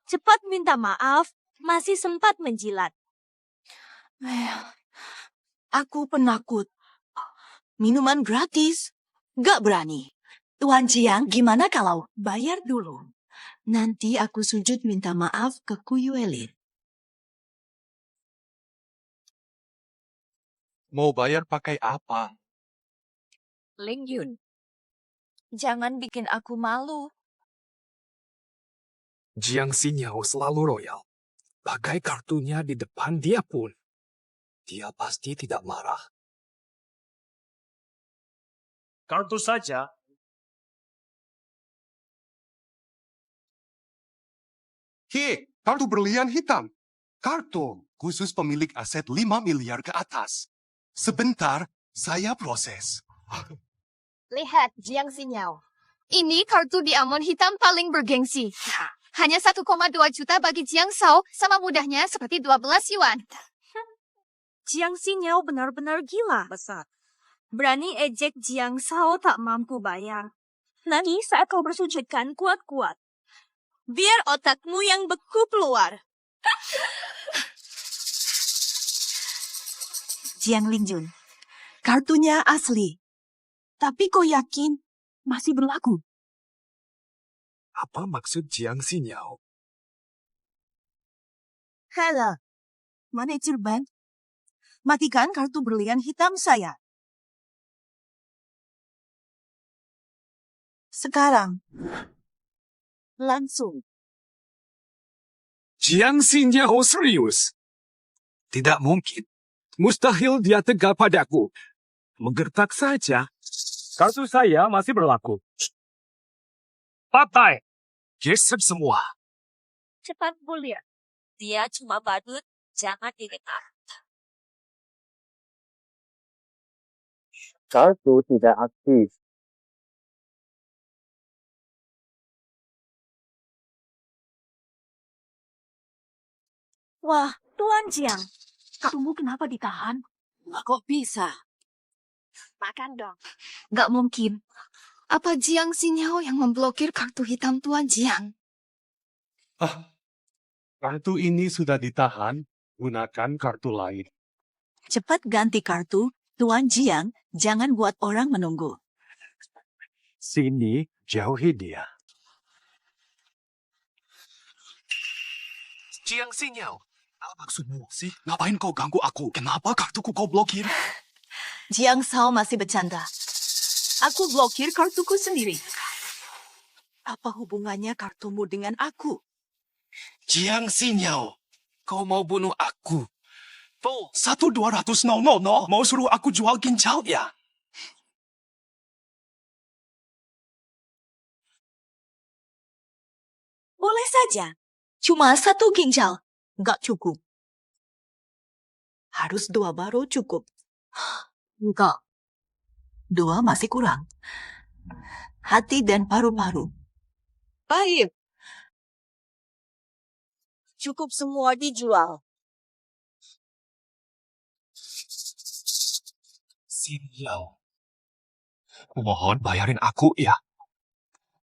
Cepat minta maaf, masih sempat menjilat. Aku penakut. Minuman gratis. Gak berani. Tuan Jiang, gimana kalau bayar dulu? Nanti aku sujud minta maaf ke Kuyuelin. Mau bayar pakai apa? Ling Yun, jangan bikin aku malu. Jiang Sinyao selalu royal. Pakai kartunya di depan dia pun. Dia pasti tidak marah. Kartu saja. Hei, kartu berlian hitam. Kartu khusus pemilik aset 5 miliar ke atas. Sebentar, saya proses. Lihat, Jiang Sinyao. Ini kartu diamond hitam paling bergengsi. Hanya 1,2 juta bagi Jiang Shao, sama mudahnya seperti 12 yuan. Jiang Sinyao benar-benar gila. Besar. Berani ejek Jiang Shao tak mampu bayar. Nanti saat kau bersujudkan kuat-kuat. Biar otakmu yang beku keluar. Jiang Lingjun, kartunya asli. Tapi kau yakin masih berlaku? Apa maksud Jiang Sinyao? Halo, manajer bank. Matikan kartu berlian hitam saya. Sekarang. Langsung. Jiang Sinyao serius? Tidak mungkin. Mustahil dia tegar padaku. Menggertak saja. Kartu saya masih berlaku. Patai. Geser semua. Cepat mulia. Dia cuma badut, jangan didengar. Kartu tidak aktif. Wah, Tuan Jiang. Kartumu kenapa ditahan? Kok bisa? Makan dong. Gak mungkin. Apa Jiang Sinyao yang memblokir kartu hitam Tuan Jiang? Kartu ini sudah ditahan, gunakan kartu lain. Cepat ganti kartu, Tuan Jiang. Jangan buat orang menunggu. Sini, jauhi dia. Jiang Sinyao, apa maksudmu sih? Ngapain kau ganggu aku? Kenapa kartuku kau blokir? Jiang Shao masih bercanda. Aku blokir kartuku sendiri. Apa hubungannya kartumu dengan aku? Jiang Sinyao, kau mau bunuh aku? Tuh, 1,200 no. Mau suruh aku jual ginjal ya? Boleh saja. Cuma 1 ginjal. Nggak cukup. Harus 2 baru cukup. Enggak. 2 masih kurang. Hati dan paru-paru. Baik. Cukup semua dijual. Sinyao. Mohon bayarin aku ya.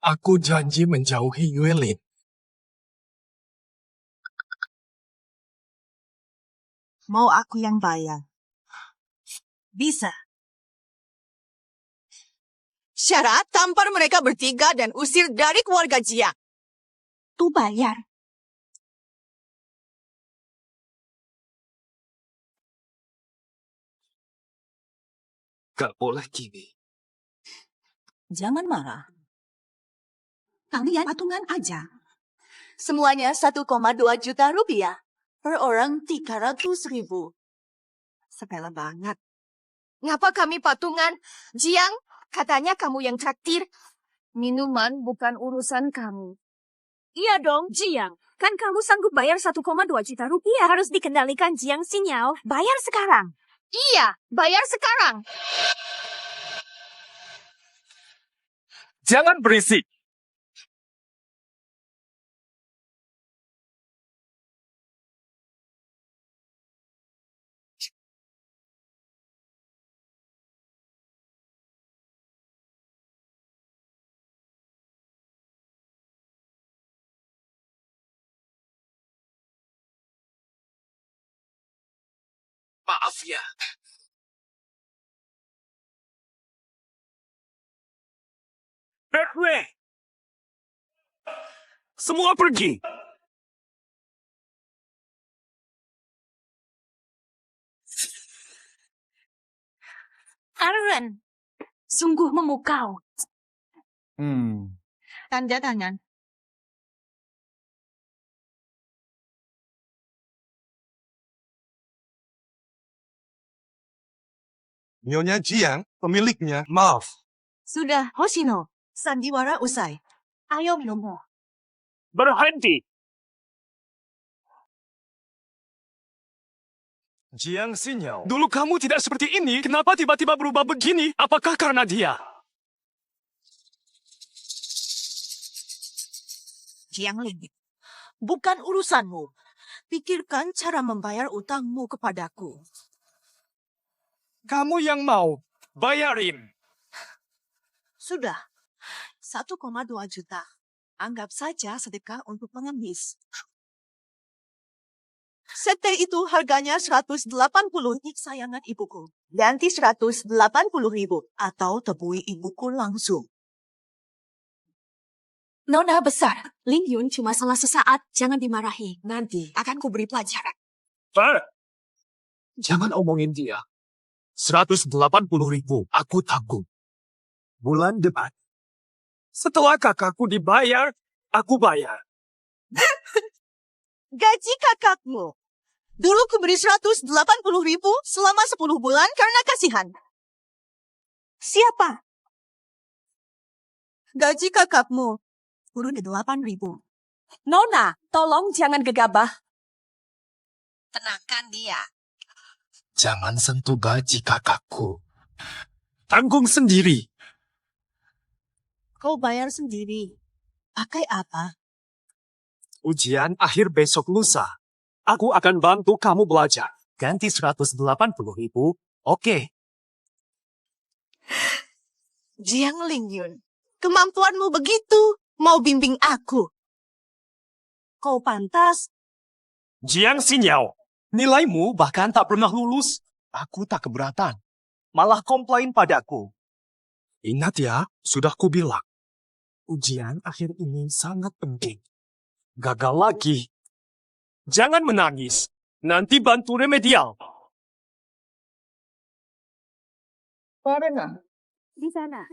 Aku janji menjauhi Yuelin. Mau aku yang bayar? Bisa. Syarat tampar mereka bertiga dan usir dari keluarga Jiang. Tuh bayar. Gak boleh gini. Jangan marah. Kalian patungan aja. Semuanya 1,2 juta rupiah. Per orang 300.000. Sepele banget. Ngapa kami patungan? Jiang, katanya kamu yang traktir. Minuman bukan urusan kamu. Iya dong, Jiang. Kan kamu sanggup bayar 1,2 juta rupiah. Harus dikendalikan Jiang Sinyao. Bayar sekarang. Iya, bayar sekarang. Jangan berisik. Maaf ya. Berhenti. Semua pergi. Aaron, sungguh memukau. Tanda tangan. Nyonya Jiang, pemiliknya, maaf. Sudah, Hoshino. Sandiwara usai. Ayo minum. Berhenti. Jiang Sinyao. Dulu kamu tidak seperti ini. Kenapa tiba-tiba berubah begini? Apakah karena dia? Jiang Ling. Bukan urusanmu. Pikirkan cara membayar utangmu kepadaku. Kamu yang mau. Bayarin. Sudah. 1,2 juta. Anggap saja sedekah untuk pengemis. Sete itu harganya 180 sayangan ibuku. Ganti 180.000 atau tebui ibuku langsung. Nona besar. Ling Yun cuma salah sesaat. Jangan dimarahi. Nanti akan kuberi pelajaran. Jangan omongin dia. 180.000 aku tanggung. Bulan depan. Setelah kakakku dibayar, aku bayar. Gaji kakakmu. Dulu kuberi 180.000 selama 10 bulan karena kasihan. Siapa? Gaji kakakmu. Turun ke 8.000. Nona, tolong jangan gegabah. Tenangkan dia. Jangan sentuh gaji kakakku. Tanggung sendiri. Kau bayar sendiri. Pakai apa? Ujian akhir besok lusa. Aku akan bantu kamu belajar. Ganti 180.000, oke. Jiang Lingyun, kemampuanmu begitu. Mau bimbing aku. Kau pantas. Jiang Sinyao, nilaimu bahkan tak pernah lulus. Aku tak keberatan. Malah komplain padaku. Ingat ya, sudah kubilang. Ujian akhir ini sangat penting. Gagal lagi. Jangan menangis. Nanti bantu remedial. Karena. Di sana.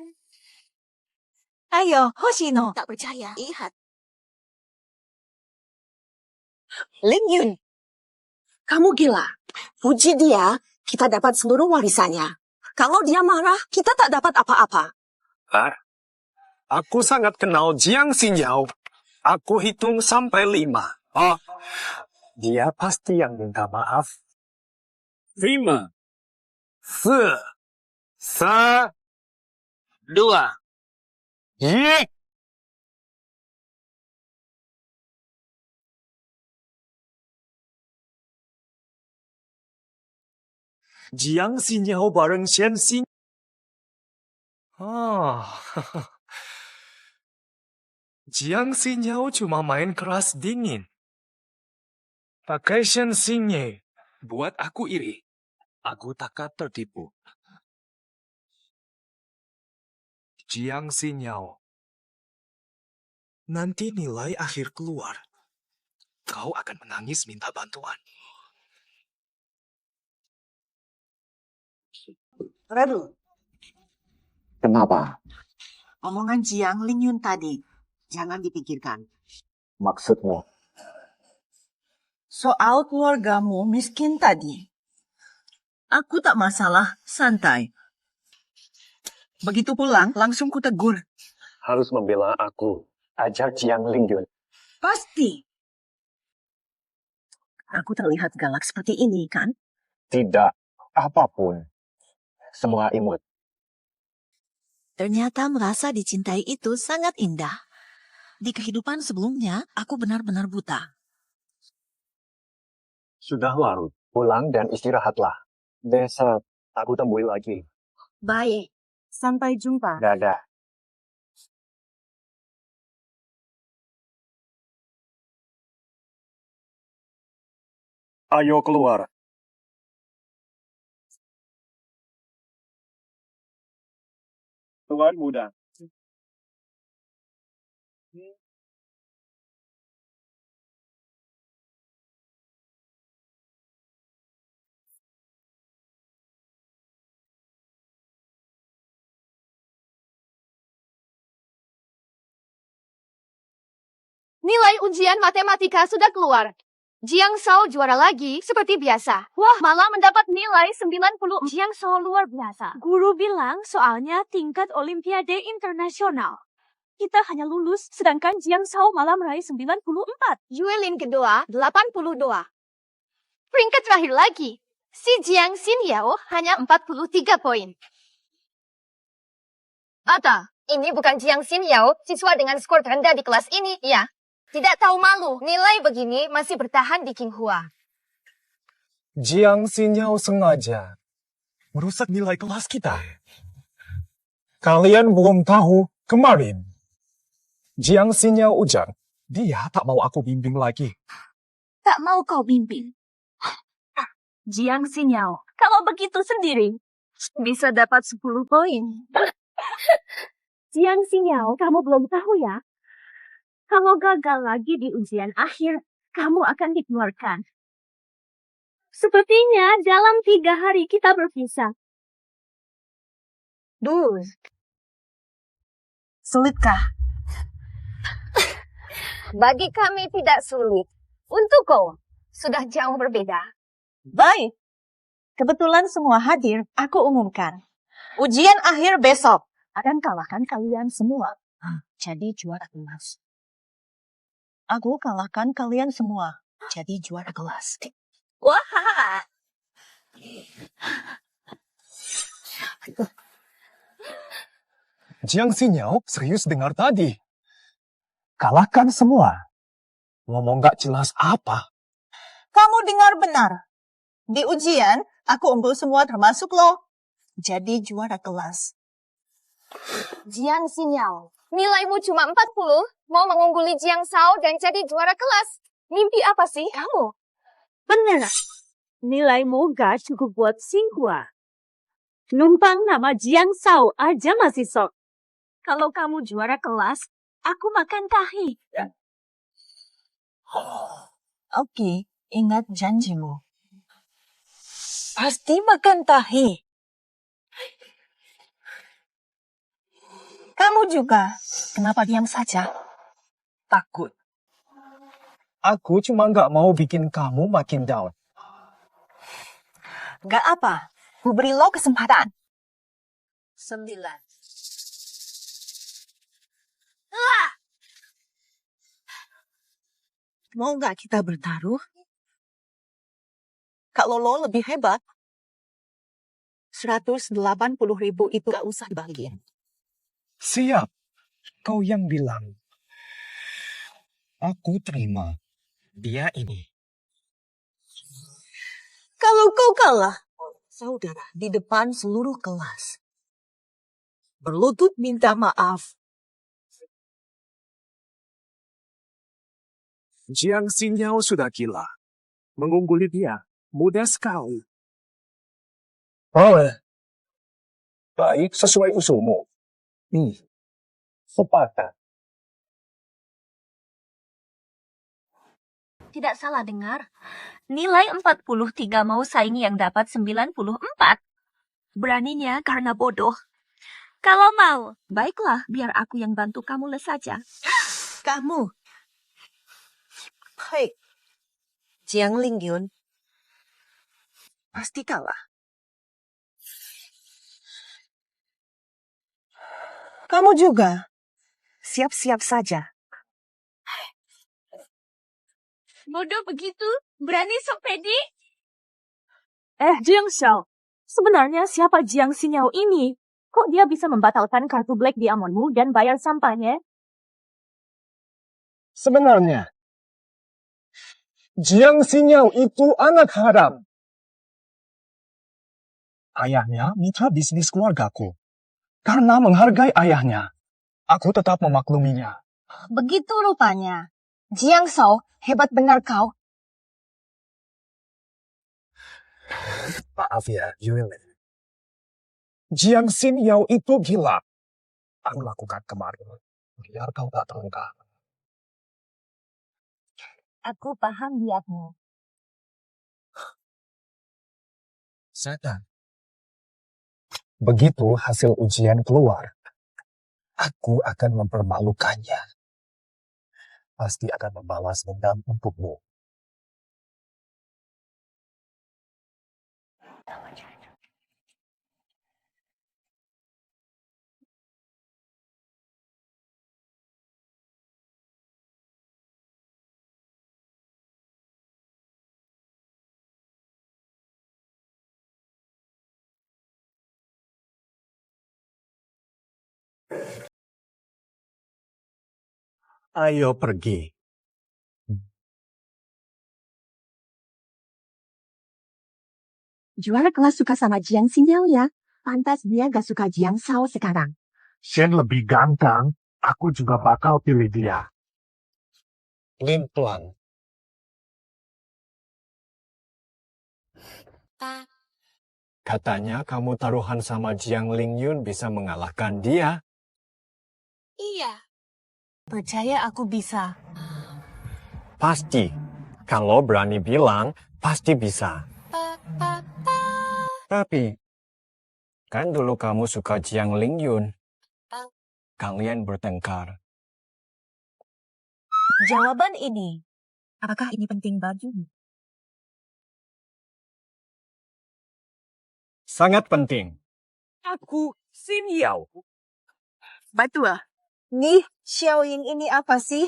Ayo, Hoshino. Tak percaya. Lihat. Lingyun. Kamu gila. Puji dia, kita dapat seluruh warisannya. Kalau dia marah, kita tak dapat apa-apa. Aku sangat kenal Jiang Sinyao. Aku hitung sampai 5. Oh, dia pasti yang minta maaf. 5, 4, 3, 2, Jiang Sinyao bareng Shen Xing. Jiang Sinyao cuma main keras dingin. Pakai Shen Xingnya buat aku iri. Aku takut tertipu. Jiang Sinyao. Nanti nilai akhir keluar. Kau akan menangis minta bantuan. Radu, Kenapa? omongan Jiang Lingyun tadi. Jangan dipikirkan. Maksudmu? Soal keluargamu miskin tadi. Aku tak masalah, santai. Begitu pulang, langsung kutegur. Harus membela aku. Ajar Jiang Lingyun. Pasti. Aku terlihat galak seperti ini, kan? Tidak, apapun. Semua imut. Ternyata merasa dicintai itu sangat indah. Di kehidupan sebelumnya, aku benar-benar buta. Sudah larut. Pulang dan istirahatlah. Besok aku temui lagi. Baik. Sampai jumpa. Dadah. Ayo keluar. Tuan muda. Nilai ujian matematika sudah keluar. Jiang Shao juara lagi, seperti biasa. Wah, malah mendapat nilai 90. Jiang Shao luar biasa. Guru bilang soalnya tingkat olimpiade internasional. Kita hanya lulus, sedangkan Jiang Shao malah meraih 94. Yuelin kedua, 82. Peringkat terakhir lagi. Si Jiang Xinyao hanya 43 poin. Ata, ini bukan Jiang Xinyao, siswa dengan skor terendah di kelas ini, ya. Tidak tahu malu, nilai begini masih bertahan di Qinghua. Jiang Xinyao sengaja merusak nilai kelas kita. Kalian belum tahu kemarin. Jiang Xinyao ujar, dia tak mau aku bimbing lagi. Tak mau kau bimbing. Jiang Xinyao, kalau begitu sendiri, bisa dapat 10 poin. Jiang Xinyao, kamu belum tahu ya? Kalau gagal lagi di ujian akhir, kamu akan dikeluarkan. Sepertinya dalam 3 hari kita berpisah. Sulitkah? Bagi kami tidak sulit. Untuk kau, sudah jauh berbeda. Baik. Kebetulan semua hadir, aku umumkan. Ujian akhir besok. Akan kalahkan kalian semua. Jadi juara kelas. Aku kalahkan kalian semua. Jadi juara kelas. Wah! Jiang Xinyao serius dengar tadi. Kalahkan semua. Ngomong gak jelas apa. Kamu dengar benar. Di ujian, aku unggul semua termasuk lo. Jadi juara kelas. Jiang Xinyao, nilaimu cuma 40, mau mengungguli Jiang Shao dan jadi juara kelas. Mimpi apa sih kamu? Bener. Nilaimu gak cukup buat Xinghua. Numpang nama Jiang Shao aja masih sok. Kalau kamu juara kelas, aku makan tahi. Oke, ingat janjimu. Pasti makan tahi. Kamu juga. Kenapa diam saja? Takut. Aku cuma gak mau bikin kamu makin down. Gak apa. Ku beri lo kesempatan. 9. Mau gak kita bertaruh? Kalau lo lebih hebat, 180.000 itu gak usah dibagiin. Siap. Kau yang bilang. Aku terima. Dia ini. Kalau kau kalah, saudara di depan seluruh kelas berlutut minta maaf. Jiang Xinyao sudah gila. Mengungguli dia. Mudah sekali. Boleh. Baik, sesuai usulmu. Sepakat. Tidak salah dengar. Nilai 43 mau saingi yang dapat 94. Beraninya karena bodoh. Kalau mau, baiklah biar aku yang bantu kamu les saja. Kamu. Hei, Jiang Lingyun. Pasti kalah. Kamu juga. Siap-siap saja. Bodoh begitu? Berani sok pede? Jiang Xiao, sebenarnya siapa Jiang Xinyao ini? Kok dia bisa membatalkan kartu black di Amonmu dan bayar sampahnya? Sebenarnya, Jiang Xinyao itu anak haram. Ayahnya mitra bisnis keluargaku. Karena menghargai ayahnya, aku tetap memakluminya. Begitu rupanya. Jiang Shao, hebat benar kau. Maaf ya, Yuilin. Jiang Xinyao itu gila. Aku lakukan kemarin, biar kau tak terluka. Aku paham niatmu. Setan. Begitu hasil ujian keluar, aku akan mempermalukannya. Pasti akan membalas dendam untukmu. Ayo pergi. Juara kelas suka sama Jiang Xinyao ya. Pantas dia gak suka Jiang Shao sekarang. Shen lebih ganteng, aku juga bakal pilih dia. Lin Plan. Katanya kamu taruhan sama Jiang Lingyun bisa mengalahkan dia. Iya. Percaya aku bisa. Pasti. Kalau berani bilang, pasti bisa. Tapi, kan dulu kamu suka Jiang Lingyun. Kalian bertengkar. Jawaban ini. Apakah ini penting bagimu? Sangat penting. Aku Xinyao. Betul. Nih, Xiaoying ini apa sih?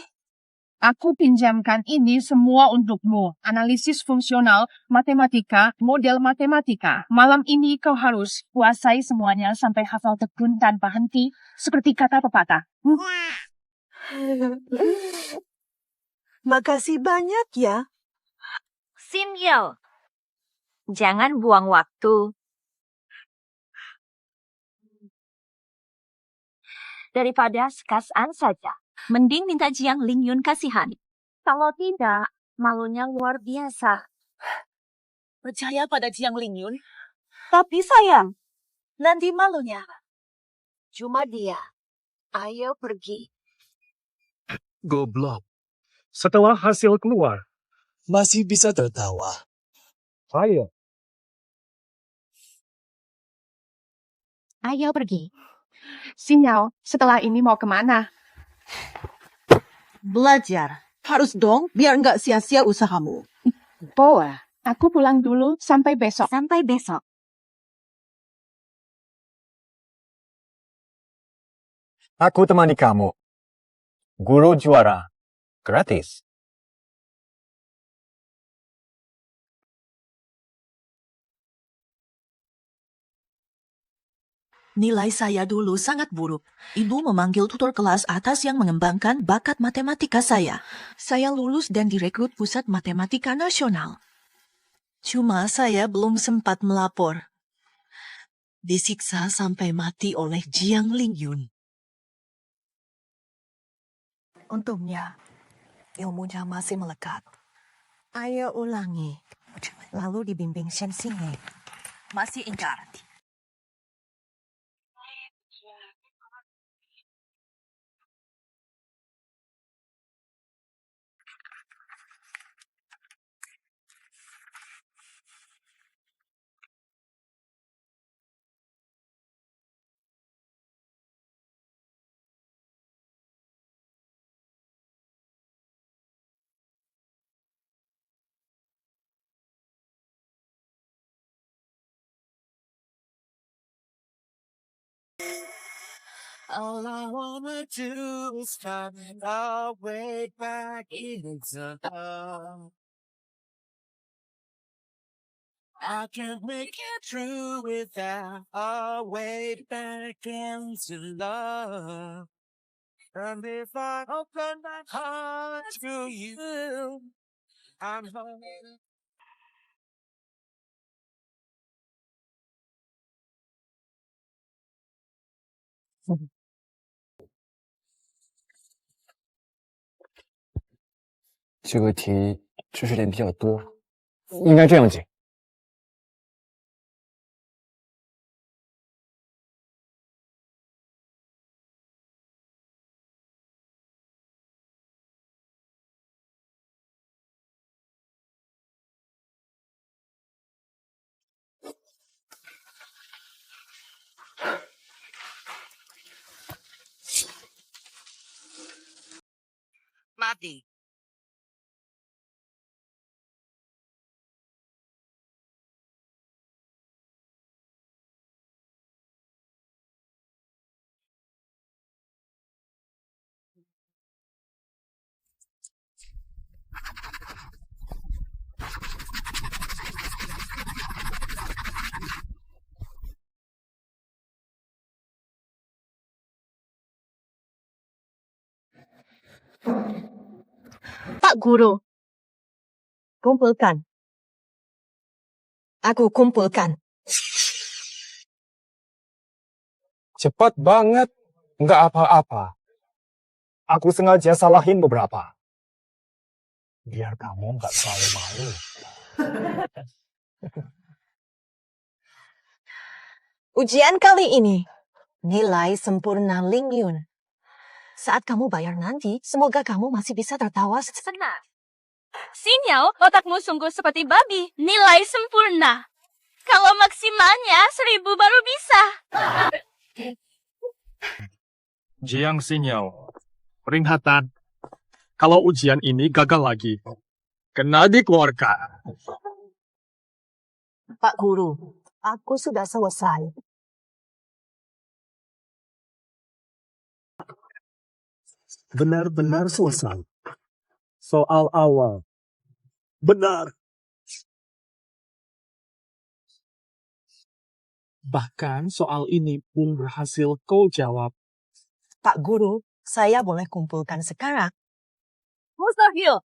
Aku pinjamkan ini semua untukmu. Analisis fungsional, matematika, model matematika. Malam ini kau harus kuasai semuanya sampai hafal tekun tanpa henti, seperti kata pepatah. Makasih banyak ya. Xinyao, jangan buang waktu. Daripada sekasan saja, mending minta Jiang Lingyun kasihan. Kalau tidak, malunya luar biasa. Percaya pada Jiang Lingyun? Tapi sayang, nanti malunya. Cuma dia. Ayo pergi. Goblok. Setelah hasil keluar, masih bisa tertawa. Ayo. Ayo pergi. Sinyal, setelah ini mau kemana? Belajar. Harus dong, biar nggak sia-sia usahamu. Boa, aku pulang dulu sampai besok. Sampai besok. Aku temani kamu. Guru juara. Gratis. Nilai saya dulu sangat buruk. Ibu memanggil tutor kelas atas yang mengembangkan bakat matematika saya. Saya lulus dan direkrut Pusat Matematika Nasional. Cuma saya belum sempat melapor. Disiksa sampai mati oleh Jiang Lingyun. Untungnya, ilmunya masih melekat. Ayo ulangi. Lalu dibimbing Shen Xingye. Masih ingkar. All I wanna do is find our way back into love. I can't make it through without our way back into love. And if I open my heart to you, I'm hungry. 这个题知识点比较多，应该这样解。Mati. Pak Guru, kumpulkan. Aku kumpulkan. Cepat banget. Nggak apa-apa. Aku sengaja salahin beberapa. Biar kamu nggak selalu malu. Ujian kali ini, nilai sempurna Ling Yun. Saat kamu bayar nanti, semoga kamu masih bisa tertawa Benar. Sinyal, otakmu sungguh seperti babi. Nilai sempurna. Kalau maksimalnya 1000 baru bisa. Jiang Sinyal, peringatan. Kalau ujian ini gagal lagi, kena dikeluarkan. Pak Guru, aku sudah selesai. Benar-benar selesai. Soal awal. Benar. Bahkan soal ini pun berhasil kau jawab. Pak Guru, saya boleh kumpulkan sekarang. Mustahil.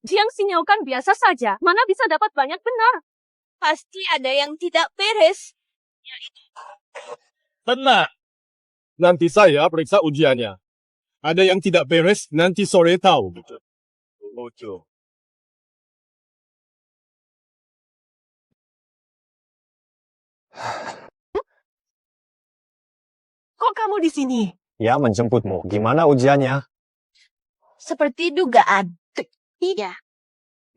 Jiang Sinyal kan biasa saja. Mana bisa dapat banyak benar? Pasti ada yang tidak beres. Tenang. Nanti saya periksa ujiannya. Ada yang tidak beres, nanti sore tahu. Lucu. Kok kamu di sini? Ya, menjemputmu. Gimana ujiannya? Seperti dugaan. Iya.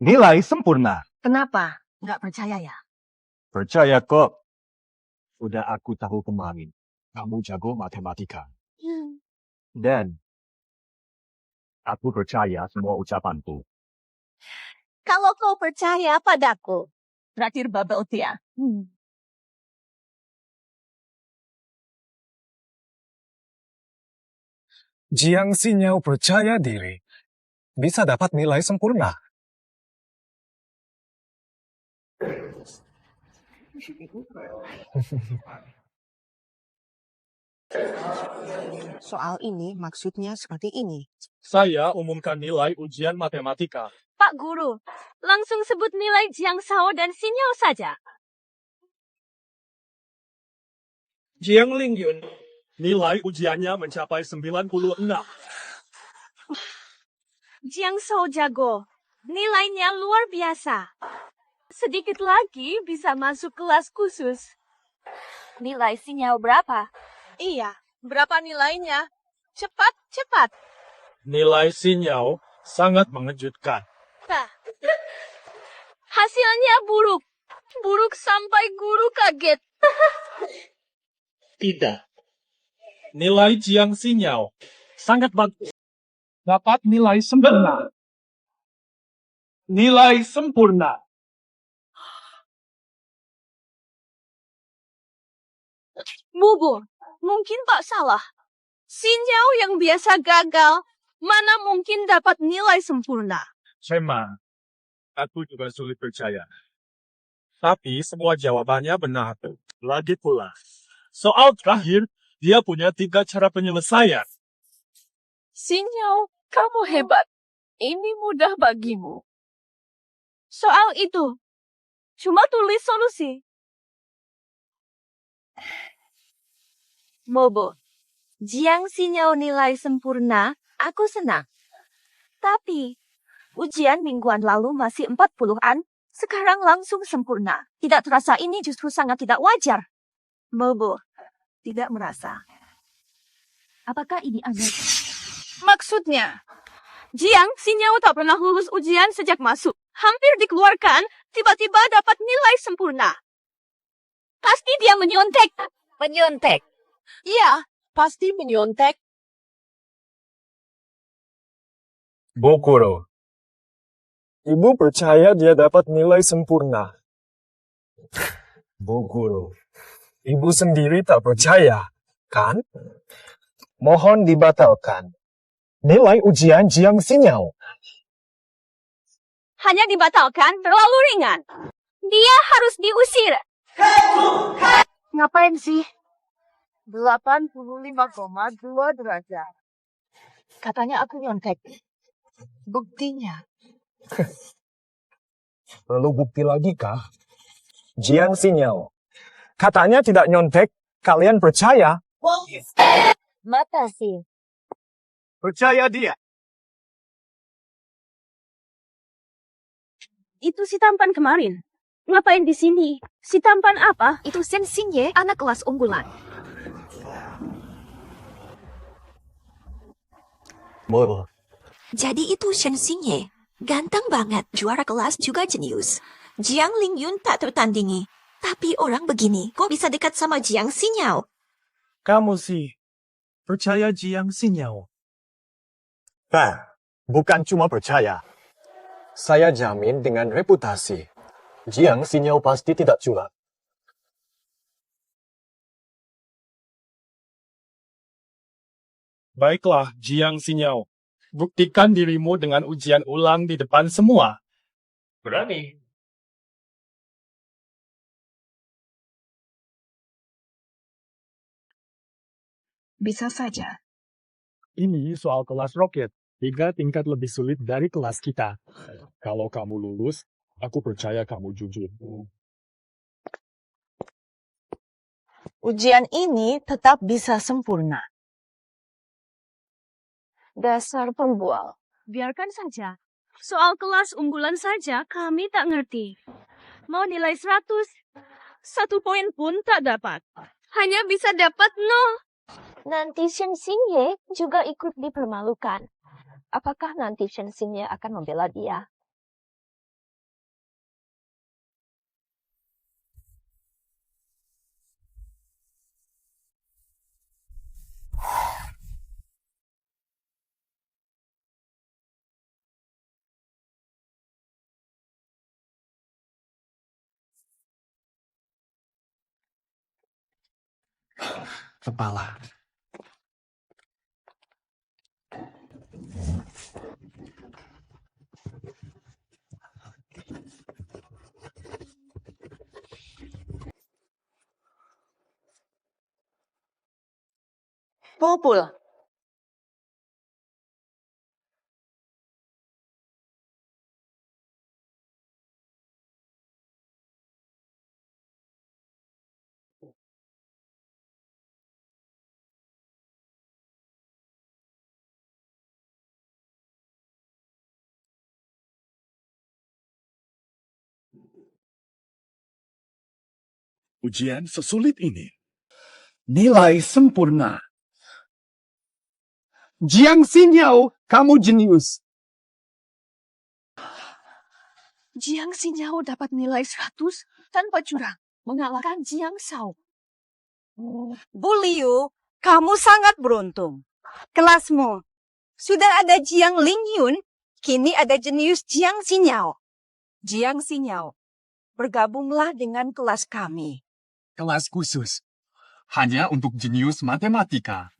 Nilai sempurna. Kenapa? Nggak percaya ya? Percaya kok. Udah aku tahu kemarin. Kamu jago matematika. Dan aku percaya semua ucapanku. Kalau kau percaya padaku, terakhir bubble tea. Jiang Sinyal percaya diri. Bisa dapat nilai sempurna. Soal ini maksudnya seperti ini. Saya umumkan nilai ujian matematika. Pak Guru, langsung sebut nilai Jiang Sao dan Sinyal saja. Jiang Lingyun, nilai ujiannya mencapai 96. Jiang Sao jago. Nilainya luar biasa. Sedikit lagi bisa masuk kelas khusus. Nilai Sinyal berapa? Iya, berapa nilainya? Cepat, cepat. Nilai Sinyal sangat mengejutkan. Hasilnya buruk. Buruk sampai guru kaget. Tidak. Nilai Jiang Sinyal sangat bagus. Dapat nilai sempurna. Nilai sempurna. Bubur. Mungkin Pak salah. Xinyao yang biasa gagal, mana mungkin dapat nilai sempurna. Memang, aku juga sulit percaya. Tapi semua jawabannya benar. Lagi pula, soal terakhir, dia punya 3 cara penyelesaian. Xinyao, kamu hebat. Ini mudah bagimu. Soal itu, cuma tulis solusi. Mobo, Jiang Xinyao nilai sempurna, aku senang. Tapi, ujian mingguan lalu masih 40-an, sekarang langsung sempurna. Tidak terasa ini justru sangat tidak wajar. Mobo, tidak merasa. Apakah ini aneh? Maksudnya, Jiang Xinyao tak pernah lulus ujian sejak masuk. Hampir dikeluarkan, tiba-tiba dapat nilai sempurna. Pasti dia menyontek. Menyontek. Iya, pasti menyontek. Bu Guru, Ibu percaya dia dapat nilai sempurna. Bu Guru, Ibu sendiri tak percaya, kan? Mohon dibatalkan. Nilai ujian Jiang Xinyao. Hanya dibatalkan terlalu ringan. Dia harus diusir. Ngapain sih? 85,2 derajat. Katanya aku nyontek. Buktinya. Perlu bukti lagi kah? Jiang Xinyao. Katanya tidak nyontek, kalian percaya? Mata sih. Percaya dia. Itu si tampan kemarin. Ngapain di sini? Si tampan apa? Itu Shen Xingye, anak kelas unggulan. Moro. Jadi itu Shen Xingye. Ganteng banget, juara kelas juga jenius. Jiang Lingyun tak tertandingi. Tapi orang begini, kok bisa dekat sama Jiang Xinyao? Kamu sih, percaya Jiang Xinyao? Bukan cuma percaya. Saya jamin dengan reputasi. Jiang Xinyao pasti tidak curang. Baiklah, Jiang Xinyao. Buktikan dirimu dengan ujian ulang di depan semua. Berani. Bisa saja. Ini soal kelas roket. 3 tingkat lebih sulit dari kelas kita. Kalau kamu lulus, aku percaya kamu jujur. Ujian ini tetap bisa sempurna. Dasar pembual. Biarkan saja. Soal kelas unggulan saja kami tak ngerti. Mau nilai 100, 1 poin pun tak dapat. Hanya bisa dapat 0. Nanti Shen Xingye juga ikut dipermalukan. Apakah nanti Shen Xingye akan membela dia? Kepala. Popul. Ujian sesulit ini. Nilai sempurna. Jiang Xinyao, kamu jenius. Jiang Xinyao dapat nilai 100 tanpa curang. Mengalahkan Jiang Shao. Bu Liu, kamu sangat beruntung. Kelasmu sudah ada Jiang Lingyun, kini ada jenius Jiang Xinyao. Jiang Xinyao, bergabunglah dengan kelas kami. Kelas khusus. Hanya untuk jenius matematika.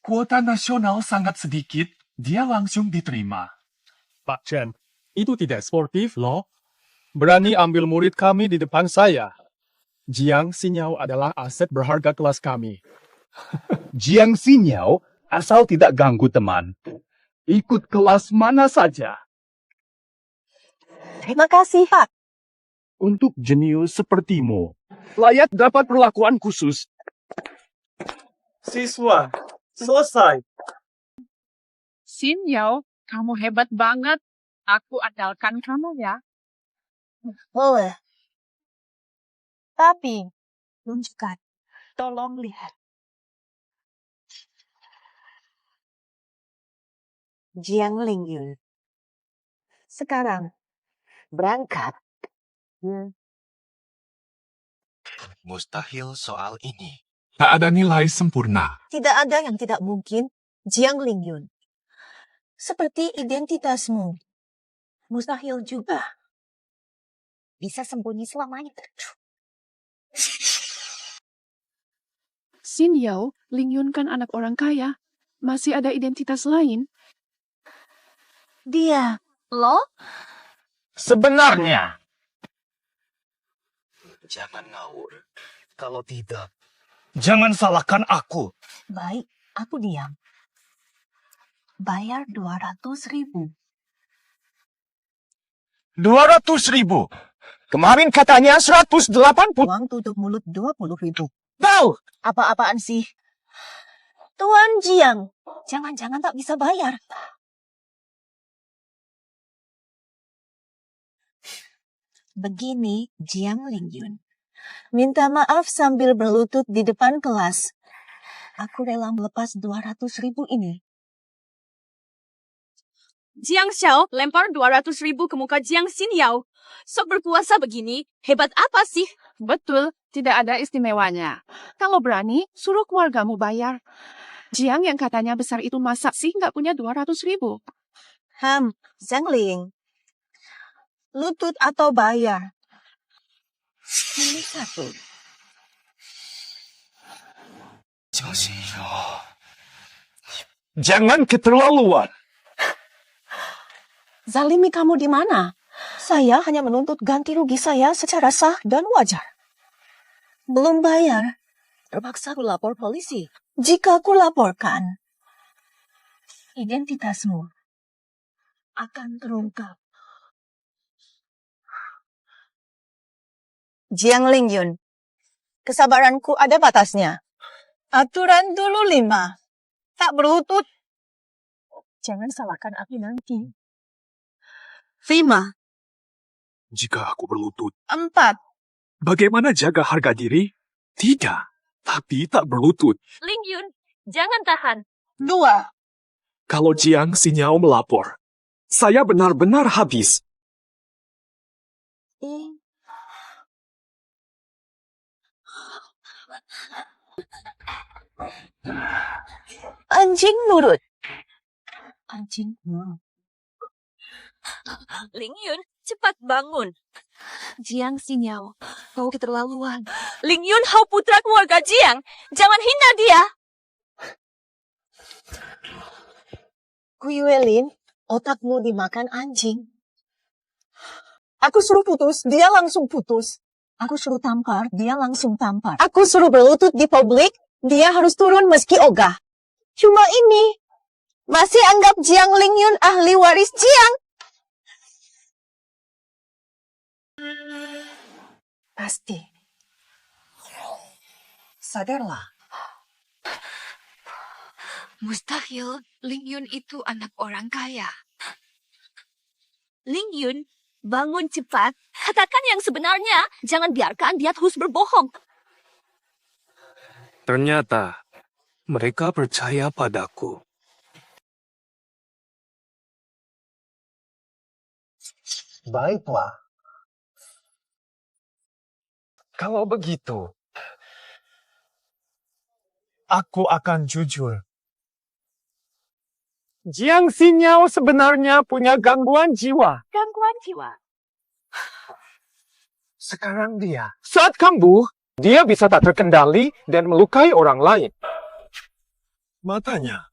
kuota nasional sangat sedikit, dia langsung diterima. Pak Chen, itu tidak sportif loh. Berani ambil murid kami di depan saya. Jiang Xiniao adalah aset berharga kelas kami. Jiang Xiniao asal tidak ganggu teman. Ikut kelas mana saja. Terima kasih, Pak. Untuk jenius sepertimu, layak dapat perlakuan khusus. Siswa, selesai. Xin Yao, kamu hebat banget. Aku andalkan kamu ya. Boleh. Tapi, tunjukkan. Tolong lihat. Jiang Lingyun. Sekarang, berangkat. Mustahil soal ini. Tak ada nilai sempurna. Tidak ada yang tidak mungkin, Jiang Lingyun. Seperti identitasmu. Mustahil juga. Bisa sembunyi selamanya. Xin Yao, Lingyun kan anak orang kaya. Masih ada identitas lain. Dia, lo? Sebenarnya. Jangan ngawur. Kalau tidak, jangan salahkan aku. Baik, aku diam. Bayar 200.000. 200.000. Kemarin katanya 180. Uang tutup mulut 20.000. Tahu? Apa-apaan sih? Tuan Jiang, jangan-jangan tak bisa bayar. Begini, Jiang Lingyun. Minta maaf sambil berlutut di depan kelas. Aku rela melepas 200.000 ini. Jiang Xiao lempar 200.000 ke muka Jiang Xiniao. Sok berkuasa begini, hebat apa sih? Betul, tidak ada istimewanya. Kalau berani, suruh keluargamu bayar. Jiang yang katanya besar itu masa sih nggak punya 200.000? Zhang Ling. Lutut atau bayar? Pilih satu. Jangan keterlaluan. Zalimi kamu di mana? Saya hanya menuntut ganti rugi saya secara sah dan wajar. Belum bayar. Terpaksa aku lapor polisi. Jika aku laporkan, identitasmu akan terungkap. Jiang Lingyun, kesabaranku ada batasnya. Aturan dulu 5. Tak berlutut. Jangan salahkan aku nanti. 5. Jika aku berlutut, 4. bagaimana jaga harga diri? Tidak, tapi tak berlutut. Lingyun, jangan tahan. 2. Kalau Jiang Xiniao melapor, saya benar-benar habis. Anjing nurut. Anjing nurut. Lingyun, cepat bangun. Jiang Xiniao, kau keterlaluan. Lingyun, kau putra keluarga Jiang. Jangan hina dia. Guiwelin, otakmu dimakan anjing. Aku suruh putus, dia langsung putus. Aku suruh tampar, dia langsung tampar. Aku suruh berlutut di publik, dia harus turun meski ogah. Cuma ini, masih anggap Jiang Lingyun ahli waris Jiang. Pasti. Sadarlah. Mustahil, Lingyun itu anak orang kaya. Lingyun, bangun cepat. Katakan yang sebenarnya. Jangan biarkan dia terus berbohong. Ternyata, mereka percaya padaku. Baiklah. Kalau begitu, aku akan jujur. Jiang Xiniao sebenarnya punya gangguan jiwa. Gangguan jiwa. Sekarang saat kambuh, dia bisa tak terkendali dan melukai orang lain. matanya.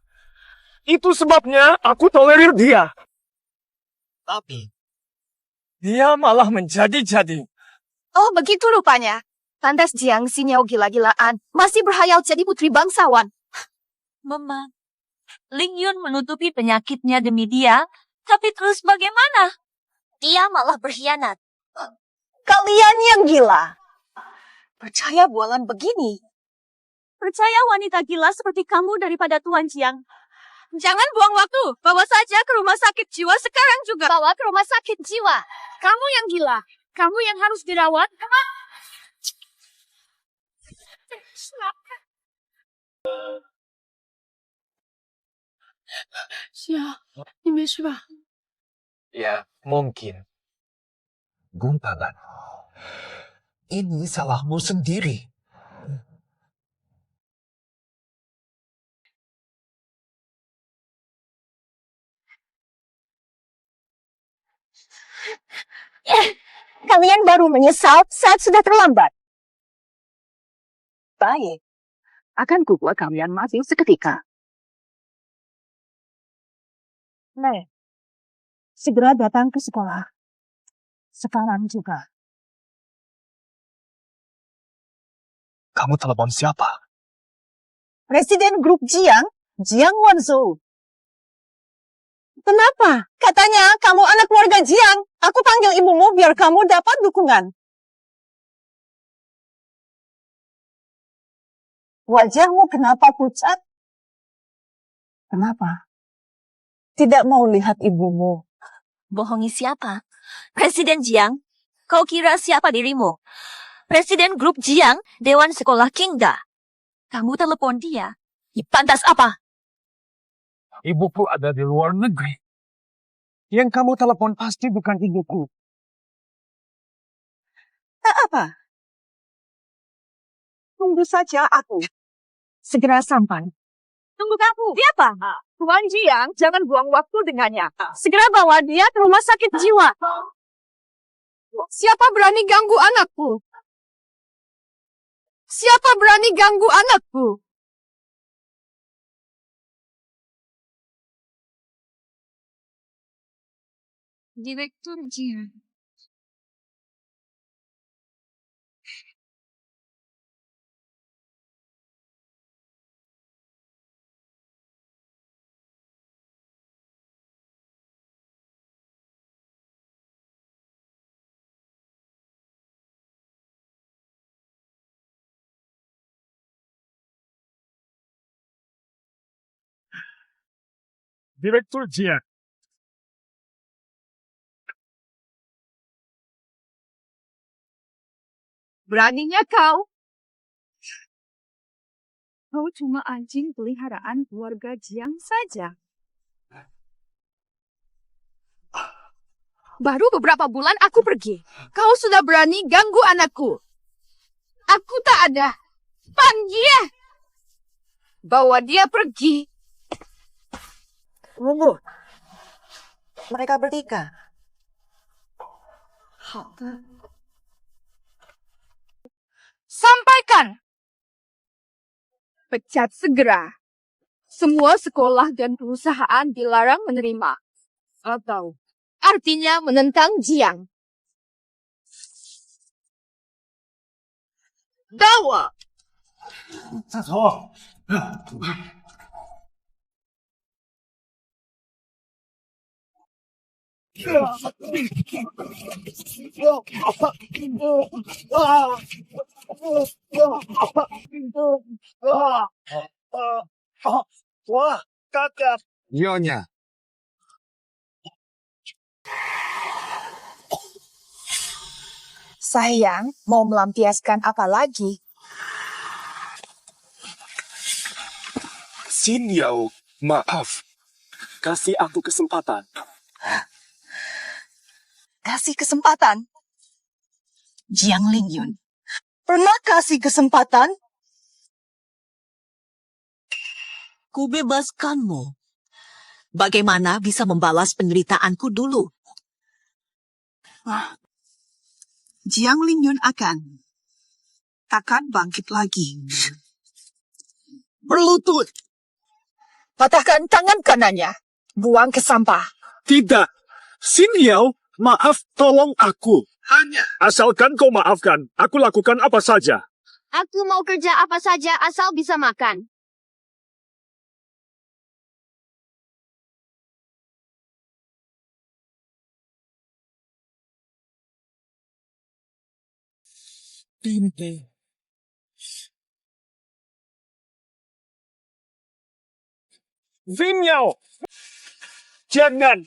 Itu sebabnya aku tolerir dia. Tapi, dia malah menjadi-jadi. Oh, begitu rupanya. Lantas Jiang Xiniao gila-gilaan, masih berhayal jadi putri bangsawan. Memang, Ling Yun menutupi penyakitnya demi dia, tapi terus bagaimana? Dia malah berkhianat. Kalian yang gila. Percaya bualan begini. Percaya wanita gila seperti kamu daripada Tuan Jiang. Jangan buang waktu. Bawa saja ke rumah sakit jiwa sekarang juga. Bawa ke rumah sakit jiwa. Kamu yang gila. Kamu yang harus dirawat. Ya, mungkin. Guntalan, ini salahmu sendiri. Kalian baru menyesal saat sudah terlambat. Baik. Akan kubuat kalian mati seketika. Nah, segera datang ke sekolah. Sekarang juga. Kamu telepon siapa? Presiden grup Jiang, Jiang Wanzhou. Kenapa? Katanya kamu anak keluarga Jiang. Aku panggil ibumu biar kamu dapat dukungan. Wajahmu kenapa pucat? Kenapa? Tidak mau lihat ibumu. Bohongi siapa? Presiden Jiang? Kau kira siapa dirimu? Presiden grup Jiang, Dewan Sekolah Qingda. Kamu telepon dia. Pantas apa? Ibuku ada di luar negeri. Yang kamu telepon pasti bukan ibuku. Tak apa. Tunggu saja aku. Segera sampai. Tunggu kamu. Siapa? Tuan Jiang, jangan buang waktu dengannya. Segera bawa dia ke rumah sakit jiwa. Siapa berani ganggu anakku? Siapa berani ganggu anakku? Direktur Jiang. Direktur Jiang. Beraninya kau? Kau cuma anjing peliharaan keluarga Jiang saja. Baru beberapa bulan aku pergi. Kau sudah berani ganggu anakku. Aku tak ada. Panggil! Bawa dia pergi. Tunggu. Mereka bertiga. Sampaikan. Pecat segera. Semua sekolah dan perusahaan dilarang menerima. Atau artinya menentang Jiang. Dawa. Wah, kakak. Nyonya. Sayang, mau melampiaskan apa lagi? Xiniao, maaf. Kasih aku kesempatan. Kasih kesempatan? Jiang Lingyun, pernah kasih kesempatan? Kubebaskanmu. Bagaimana bisa membalas penderitaanku dulu? Jiang Lingyun takkan bangkit lagi. Berlutut. Patahkan tangan kanannya. Buang ke sampah. Tidak. Sinyal, maaf, tolong aku. Hanya. Asalkan kau maafkan, aku lakukan apa saja. Aku mau kerja apa saja asal bisa makan. Ini. Sinyal. Jangan.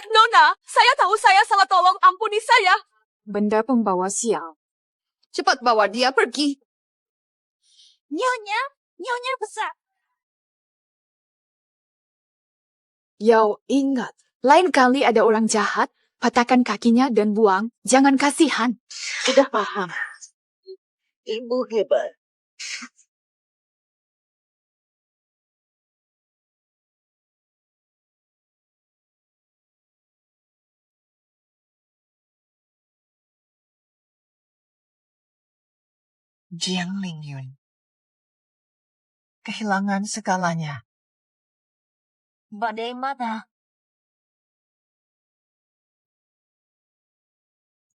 Nona, saya tahu saya salah, tolong ampuni saya. Benda pembawa sial. Cepat bawa dia pergi. Nyonya besar. Yau, ingat. Lain kali ada orang jahat, patahkan kakinya dan buang. Jangan kasihan. Sudah paham. Ibu hebat. Jiang Lingyun. Kehilangan segalanya. Bagaimana?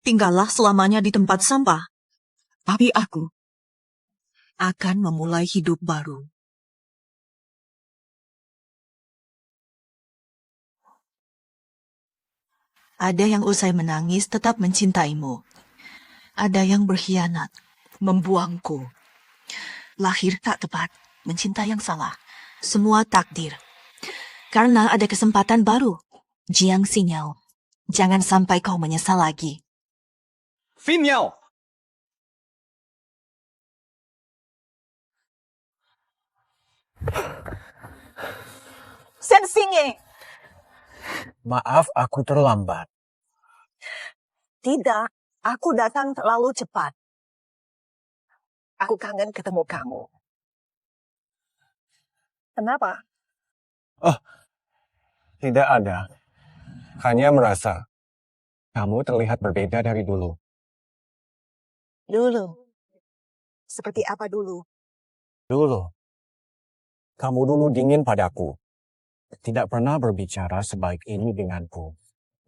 Tinggallah selamanya di tempat sampah. Tapi aku akan memulai hidup baru. Ada yang usai menangis tetap mencintaimu. Ada yang berkhianat, membuangku. Lahir tak tepat, mencinta yang salah. Semua takdir. Karena ada kesempatan baru. Jiang Sinyal, jangan sampai kau menyesal lagi. Sinyal. Sen Singe. Maaf, aku terlambat. Tidak, aku datang terlalu cepat. Aku kangen ketemu kamu. Kenapa? Oh, tidak ada. Hanya merasa kamu terlihat berbeda dari dulu. Dulu. Seperti apa dulu? Dulu. Kamu dulu dingin padaku. Tidak pernah berbicara sebaik ini denganku.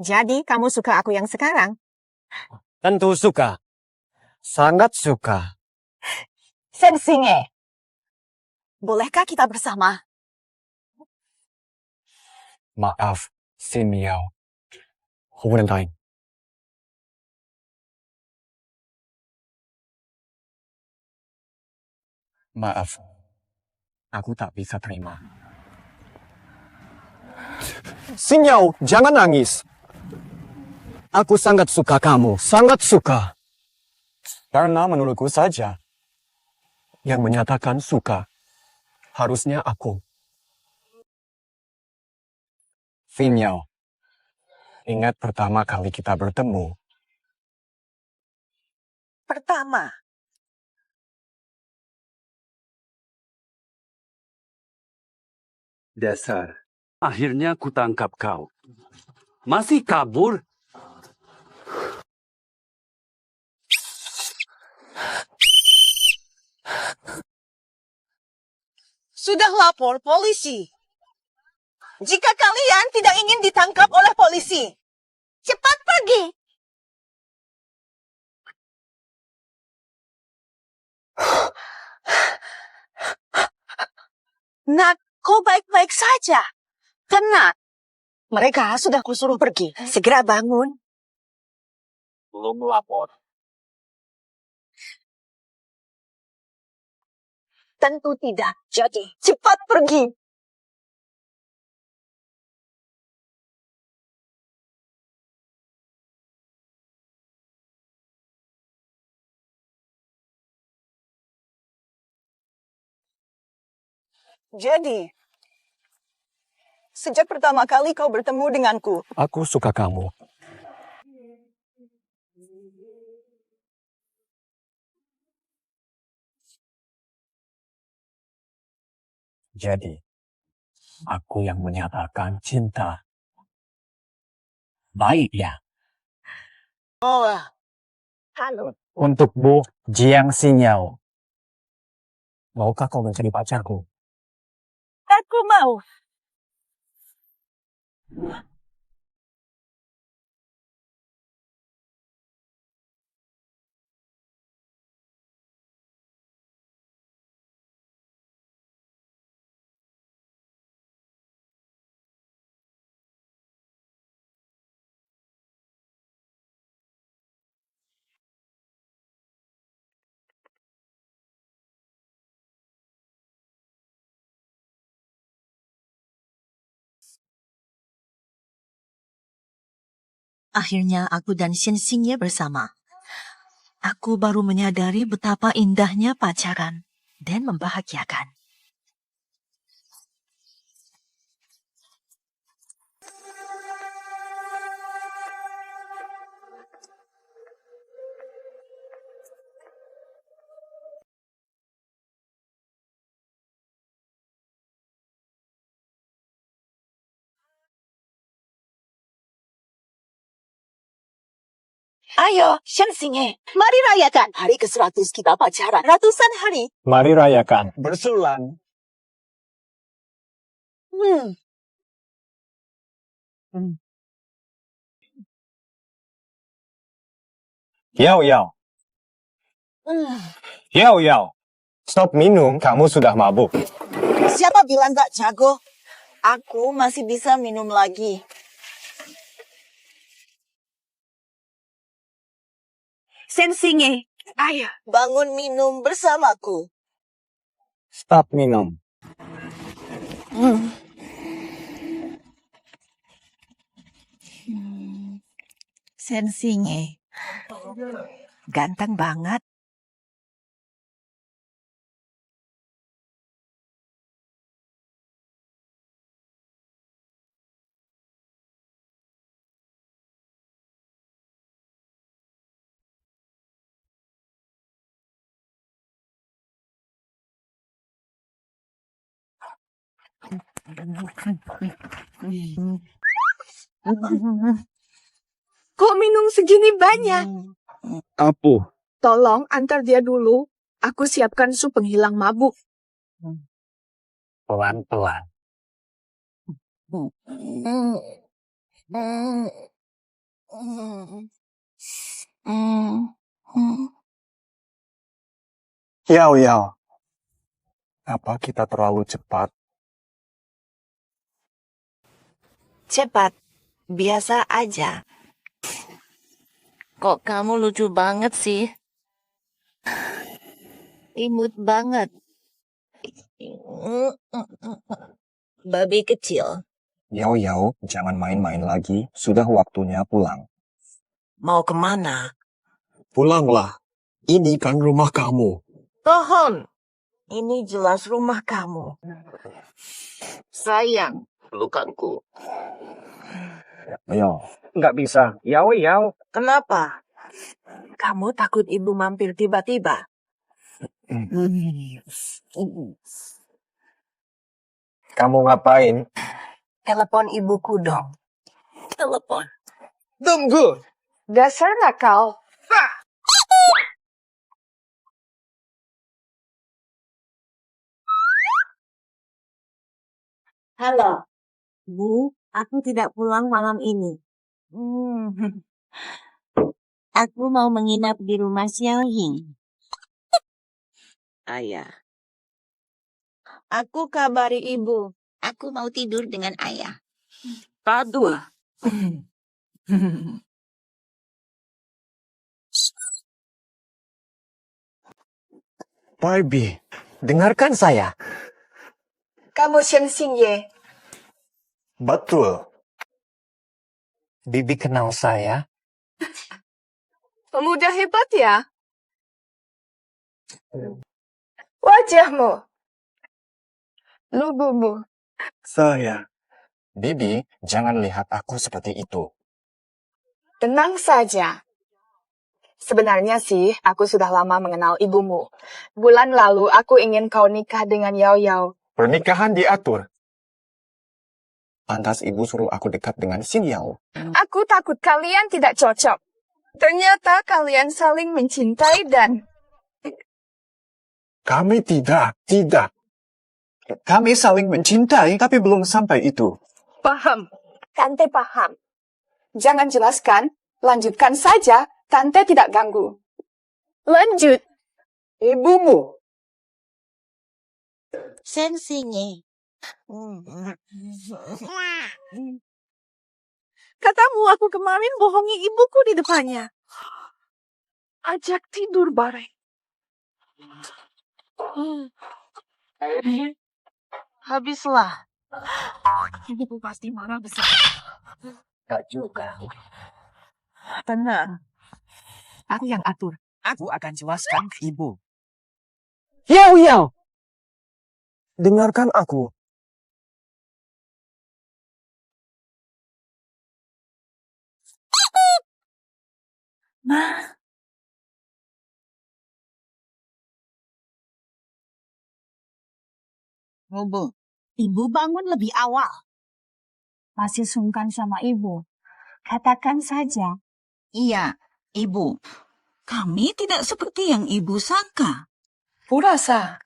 Jadi kamu suka aku yang sekarang? Tentu suka. Sangat suka. Sen Singe. Bolehkah kita bersama? Maaf, Xin Miao. Hubungan lain. Maaf, aku tak bisa terima. Sinyal, jangan nangis. Aku sangat suka kamu, sangat suka. Karena menurutku saja, yang menyatakan suka, harusnya aku. Sinyal, ingat pertama kali kita bertemu. Pertama. Dasar. Akhirnya kutangkap kau. Masih kabur? Sudah lapor polisi. Jika kalian tidak ingin ditangkap oleh polisi, cepat pergi. Nak, kau baik-baik saja. Tenang. Mereka sudah kusuruh pergi. Segera bangun. Belum lapor. Tentu tidak. Jadi, cepat pergi. Jadi, sejak pertama kali kau bertemu denganku, Aku suka kamu. Jadi, aku yang menyatakan cinta. Baik ya. oh, halo. Untuk Bu Jiang Sinyal. Maukah kau menjadi pacarku? Aku mau. Akhirnya aku dan Shen Xingye bersama. Aku baru menyadari betapa indahnya pacaran dan membahagiakan. Ayo, Shen Xingye, mari rayakan hari ke-100 kita pacaran. Ratusan hari. Mari rayakan. Bersulang. Yao Yao. Yao Yao. Stop minum, kamu sudah mabuk. Siapa bilang gak jago? Aku masih bisa minum lagi. Shen Xingye, ayo. Bangun minum bersamaku. Stop minum. Shen Xingye. Ganteng banget. Kok minum segini banyak? Apa? Tolong antar dia dulu. Aku siapkan sup penghilang mabuk. Pelan-pelan. Yao Yao. Apa kita terlalu cepat? Cepat. Biasa aja. Kok kamu lucu banget sih? Imut banget. Babi kecil. Yao Yao, jangan main-main lagi. Sudah waktunya pulang. Mau kemana? Pulanglah. Ini kan rumah kamu. Pohon. Ini jelas rumah kamu. Sayang, pelukanku. Yao. Nggak bisa. Yao Yao. Kenapa? Kamu takut ibu mampir tiba-tiba? Kamu ngapain? Telepon ibuku dong. Telepon. Tunggu. Dasar nakal. Halo. Bu, aku tidak pulang malam ini. Aku mau menginap di rumah Xiao Ying. Ayah. Aku kabari ibu. Aku mau tidur dengan ayah. Padu. Barbie, dengarkan saya. Kamu Shen Xingye. Betul. Bibi kenal saya. Pemuda hebat ya. Wajahmu. Lugumu. Saya. Bibi, jangan lihat aku seperti itu. Tenang saja. Sebenarnya sih, aku sudah lama mengenal ibumu. Bulan lalu aku ingin kau nikah dengan Yao Yao. Pernikahan diatur. Pantas ibu suruh aku dekat dengan Xin Yao. Aku takut kalian tidak cocok. Ternyata kalian saling mencintai dan Kami tidak. Kami saling mencintai, tapi belum sampai itu. Paham. Tante paham. Jangan jelaskan, lanjutkan saja. Tante tidak ganggu. Lanjut. Ibumu. Sensinye. Katamu aku kemarin bohongi ibuku di depannya. Ajak tidur bareng. Habislah. Ibu pasti marah besar. Gak juga. Tenang. Aku yang atur. Aku akan jelaskan ke ibu. Yao. Dengarkan aku. Ma. Bobo, ibu bangun lebih awal. Masih sungkan sama ibu. Katakan saja. Iya, ibu. Kami tidak seperti yang ibu sangka. Purasa.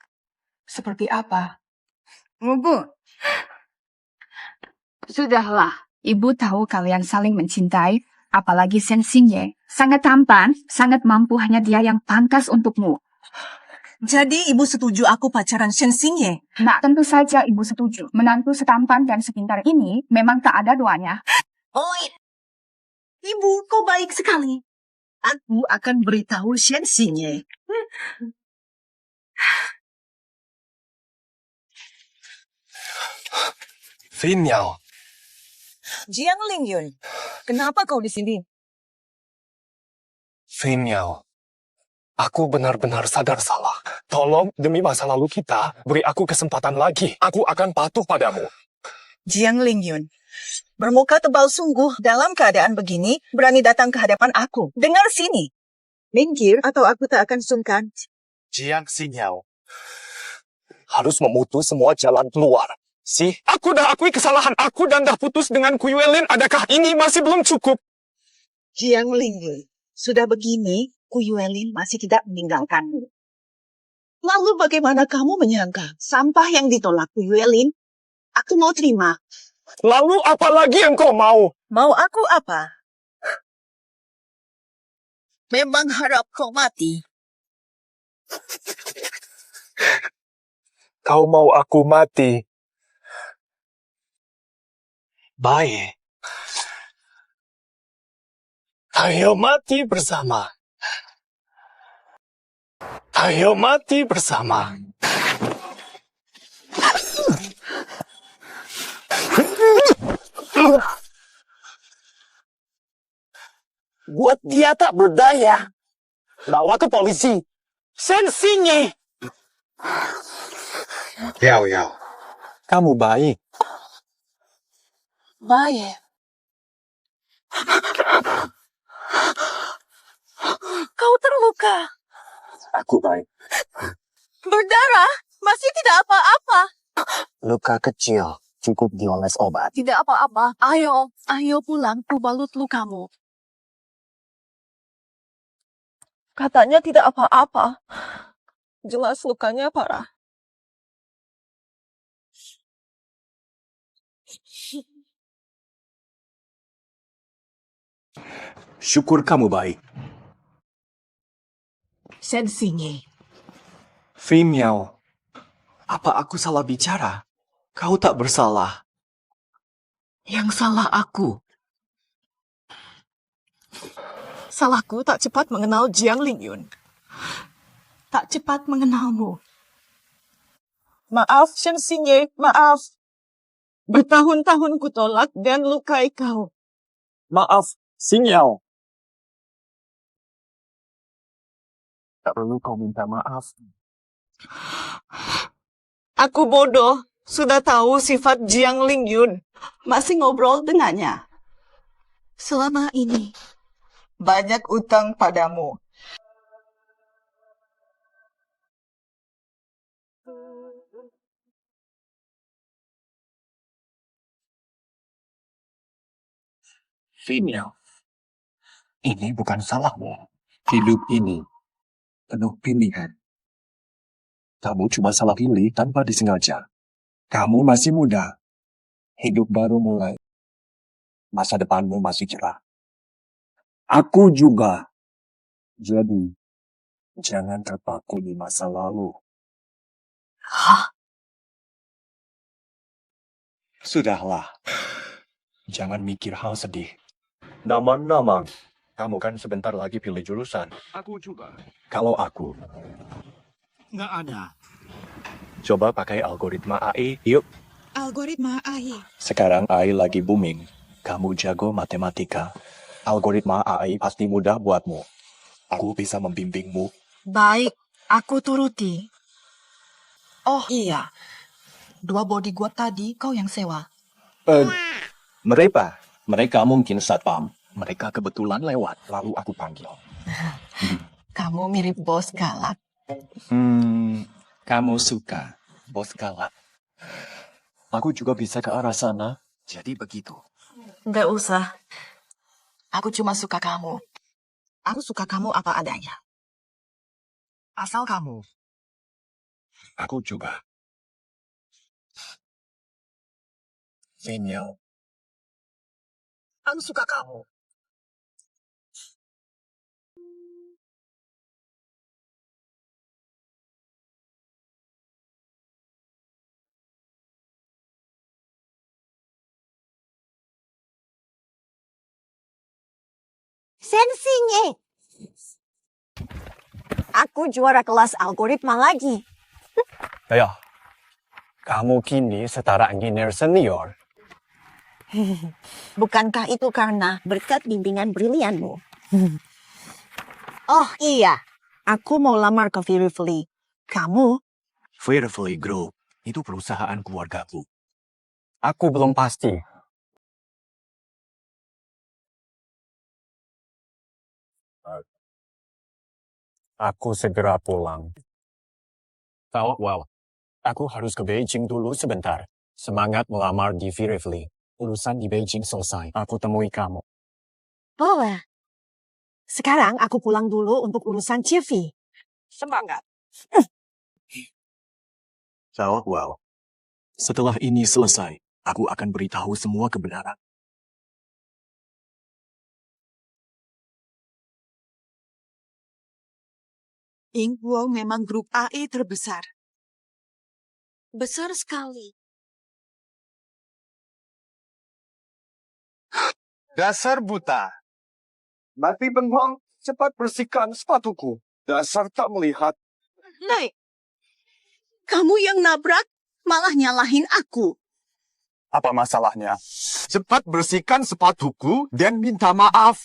Seperti apa? Bu. Sudahlah. Ibu tahu kalian saling mencintai. Apalagi Sensinye. Sangat tampan, sangat mampu, hanya dia yang pantas untukmu. Jadi ibu setuju aku pacaran Sensinye? Nah, tentu saja ibu setuju. Menantu setampan dan sepintar ini memang tak ada duanya. Oh, ibu, kau baik sekali. Aku akan beritahu Sensinye. Vinyao, Jiang Lingyun, kenapa kau di sini? Vinyao. Aku benar-benar sadar salah. Tolong, demi masa lalu kita, beri aku kesempatan lagi. Aku akan patuh padamu. Jiang Lingyun, bermuka tebal sungguh dalam keadaan begini, berani datang ke hadapan aku. Dengar sini. Minggir atau aku tak akan sungkan. Jiang Xinyao harus memutus semua jalan keluar. Aku dah akui kesalahan aku dan dah putus dengan Kuyuelin. Adakah ini masih belum cukup? Jiang Lingyun, sudah begini, Kuyuelin masih tidak meninggalkanmu. Lalu bagaimana kamu menyangka sampah yang ditolak Kuyuelin, aku mau terima? Lalu apa lagi yang kau mau? Mau aku apa? Memang harap kau mati. Kau mau aku mati? Baik. Ayo mati bersama. Ayo mati bersama. Buat dia tak berdaya. Bawa ke polisi. Sensinye. Yao, kamu baik. Baik. Kau terluka. Aku baik. Berdarah? Masih tidak apa-apa. Luka kecil, cukup dioles obat. Tidak apa-apa. Ayo pulang, ku balut lukamu. Katanya tidak apa-apa. Jelas lukanya parah. Syukur kamu baik. Sensinye. Vinyao, apa aku salah bicara? Kau tak bersalah. Yang salah aku. Salahku tak cepat mengenal Jiang Lingyun. Tak cepat mengenalmu. Maaf, Sensinye, maaf. Bertahun-tahun ku tolak dan lukai kau. Maaf, Xinyao. Tak perlu kau minta maaf. Aku bodoh. Sudah tahu sifat Jiang Lingyun. Masih ngobrol dengannya. Selama ini, banyak utang padamu. Vinyao, ini bukan salahmu. Hidup ini penuh pilihan. Kamu cuma salah pilih tanpa disengaja. Kamu masih muda. Hidup baru mulai. Masa depanmu masih cerah. Aku juga. Jadi, jangan terpaku di masa lalu. Sudahlah. Jangan mikir hal sedih. Naman-naman. Kamu kan sebentar lagi pilih jurusan. Aku juga. Kalau aku, Nggak ada. coba pakai algoritma AI, yuk. Algoritma AI. Sekarang AI lagi booming. Kamu jago matematika. Algoritma AI pasti mudah buatmu. Aku bisa membimbingmu. Baik, aku turuti. Oh iya, 2 bodyguard tadi kau yang sewa. Mereka mungkin satpam. Mereka kebetulan lewat, lalu aku panggil. Kamu mirip bos galak. Kamu suka bos galak. Aku juga bisa ke arah sana, jadi begitu. Nggak usah. Aku cuma suka kamu. Aku suka kamu apa adanya. Asal kamu. Aku juga. Sinyal. Aku suka kamu. Sensinya. Aku juara kelas algoritma lagi. Ya, kamu kini setara engineer senior. Bukankah itu karena berkat bimbingan brilianmu? Oh iya, aku mau lamar ke Firefly. Kamu? Firefly Group, itu perusahaan keluargaku. Aku belum pasti. Aku segera pulang. Wow, aku harus ke Beijing dulu sebentar. Semangat melamar di Firefly. Urusan di Beijing selesai. Aku temui kamu. Boleh. Sekarang aku pulang dulu untuk urusan CV. Semangat. Wow. Setelah ini selesai, aku akan beritahu semua kebenaran. Ingguo memang grup AI terbesar. Besar sekali. Dasar buta. Mati bengong, cepat bersihkan sepatuku. Dasar tak melihat. Nay, kamu yang nabrak malah nyalahin aku. Apa masalahnya? Cepat bersihkan sepatuku dan minta maaf.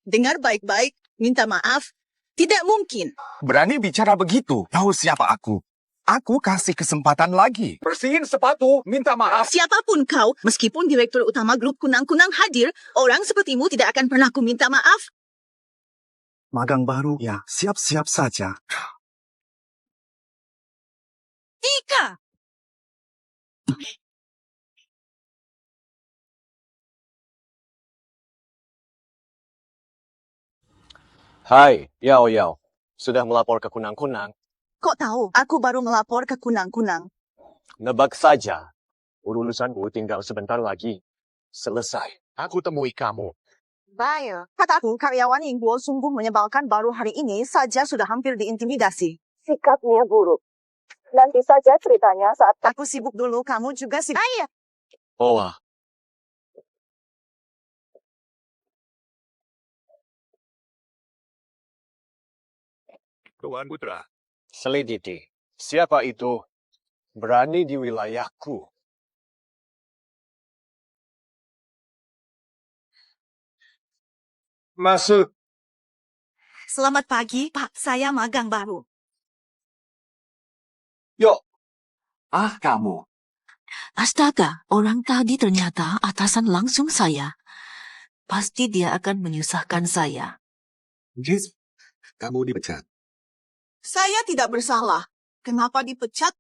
Dengar baik-baik, minta maaf. Tidak mungkin. Berani bicara begitu? Tahu siapa aku? Aku kasih kesempatan lagi. Bersihin sepatu, minta maaf. Siapapun kau, meskipun direktur utama grup kunang-kunang hadir, orang sepertimu tidak akan pernah ku minta maaf. Magang baru, ya siap-siap saja. Ika! Hai, Yao. Sudah melapor ke kunang-kunang? Kok tahu? Aku baru melapor ke kunang-kunang. Nebak saja. Urusanmu tinggal sebentar lagi. Selesai. Aku temui kamu. Baik. Kataku, karyawan Ingguo sungguh menyebalkan baru hari ini saja sudah hampir diintimidasi. Sikapnya buruk. Nanti saja ceritanya saat aku sibuk dulu, kamu juga sibuk. Ayah. Olah. Tuan Putra. Selidiki. Siapa itu? Berani di wilayahku. Masuk. Selamat pagi, Pak. Saya magang baru. Yuk. Kamu. Astaga, orang tadi ternyata atasan langsung saya. Pasti dia akan menyusahkan saya. Jis, kamu dipecat. Saya tidak bersalah. Kenapa dipecat?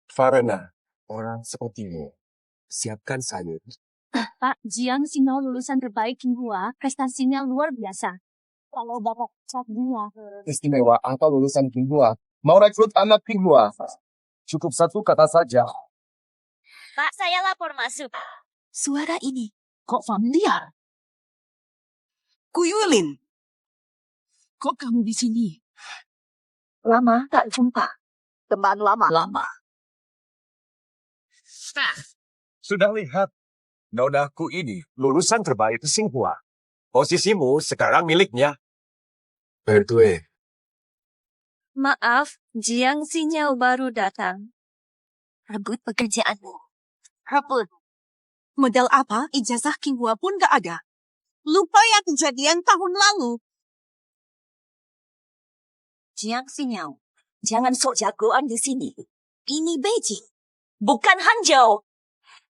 Farena, orang sepertimu. Siapkan sayur. Pak, Jiang Xinyo lulusan terbaik Kinghua, prestasinya luar biasa. Kalau Bapak pecat dia. Istimewa apa lulusan Kinghua? Mau rekrut anak Pinghua? Cukup satu kata saja. Pak, saya lapor masuk. Suara ini. Kok familiar? Kuyulin. Kok kamu di sini? Lama tak jumpa. Teman lama. Lama. Sudah lihat, nonaku ini lulusan terbaik Tsinghua. Posisimu sekarang miliknya. Berdua. Maaf, Jiang Xiniao baru datang. Rebut pekerjaanmu. Rebut. Model apa? Ijazah Qinghua pun gak ada. Lupa yang kejadian tahun lalu. Jiang Xiniao, jangan sok jagoan di sini. Ini Beijing, bukan Hangzhou.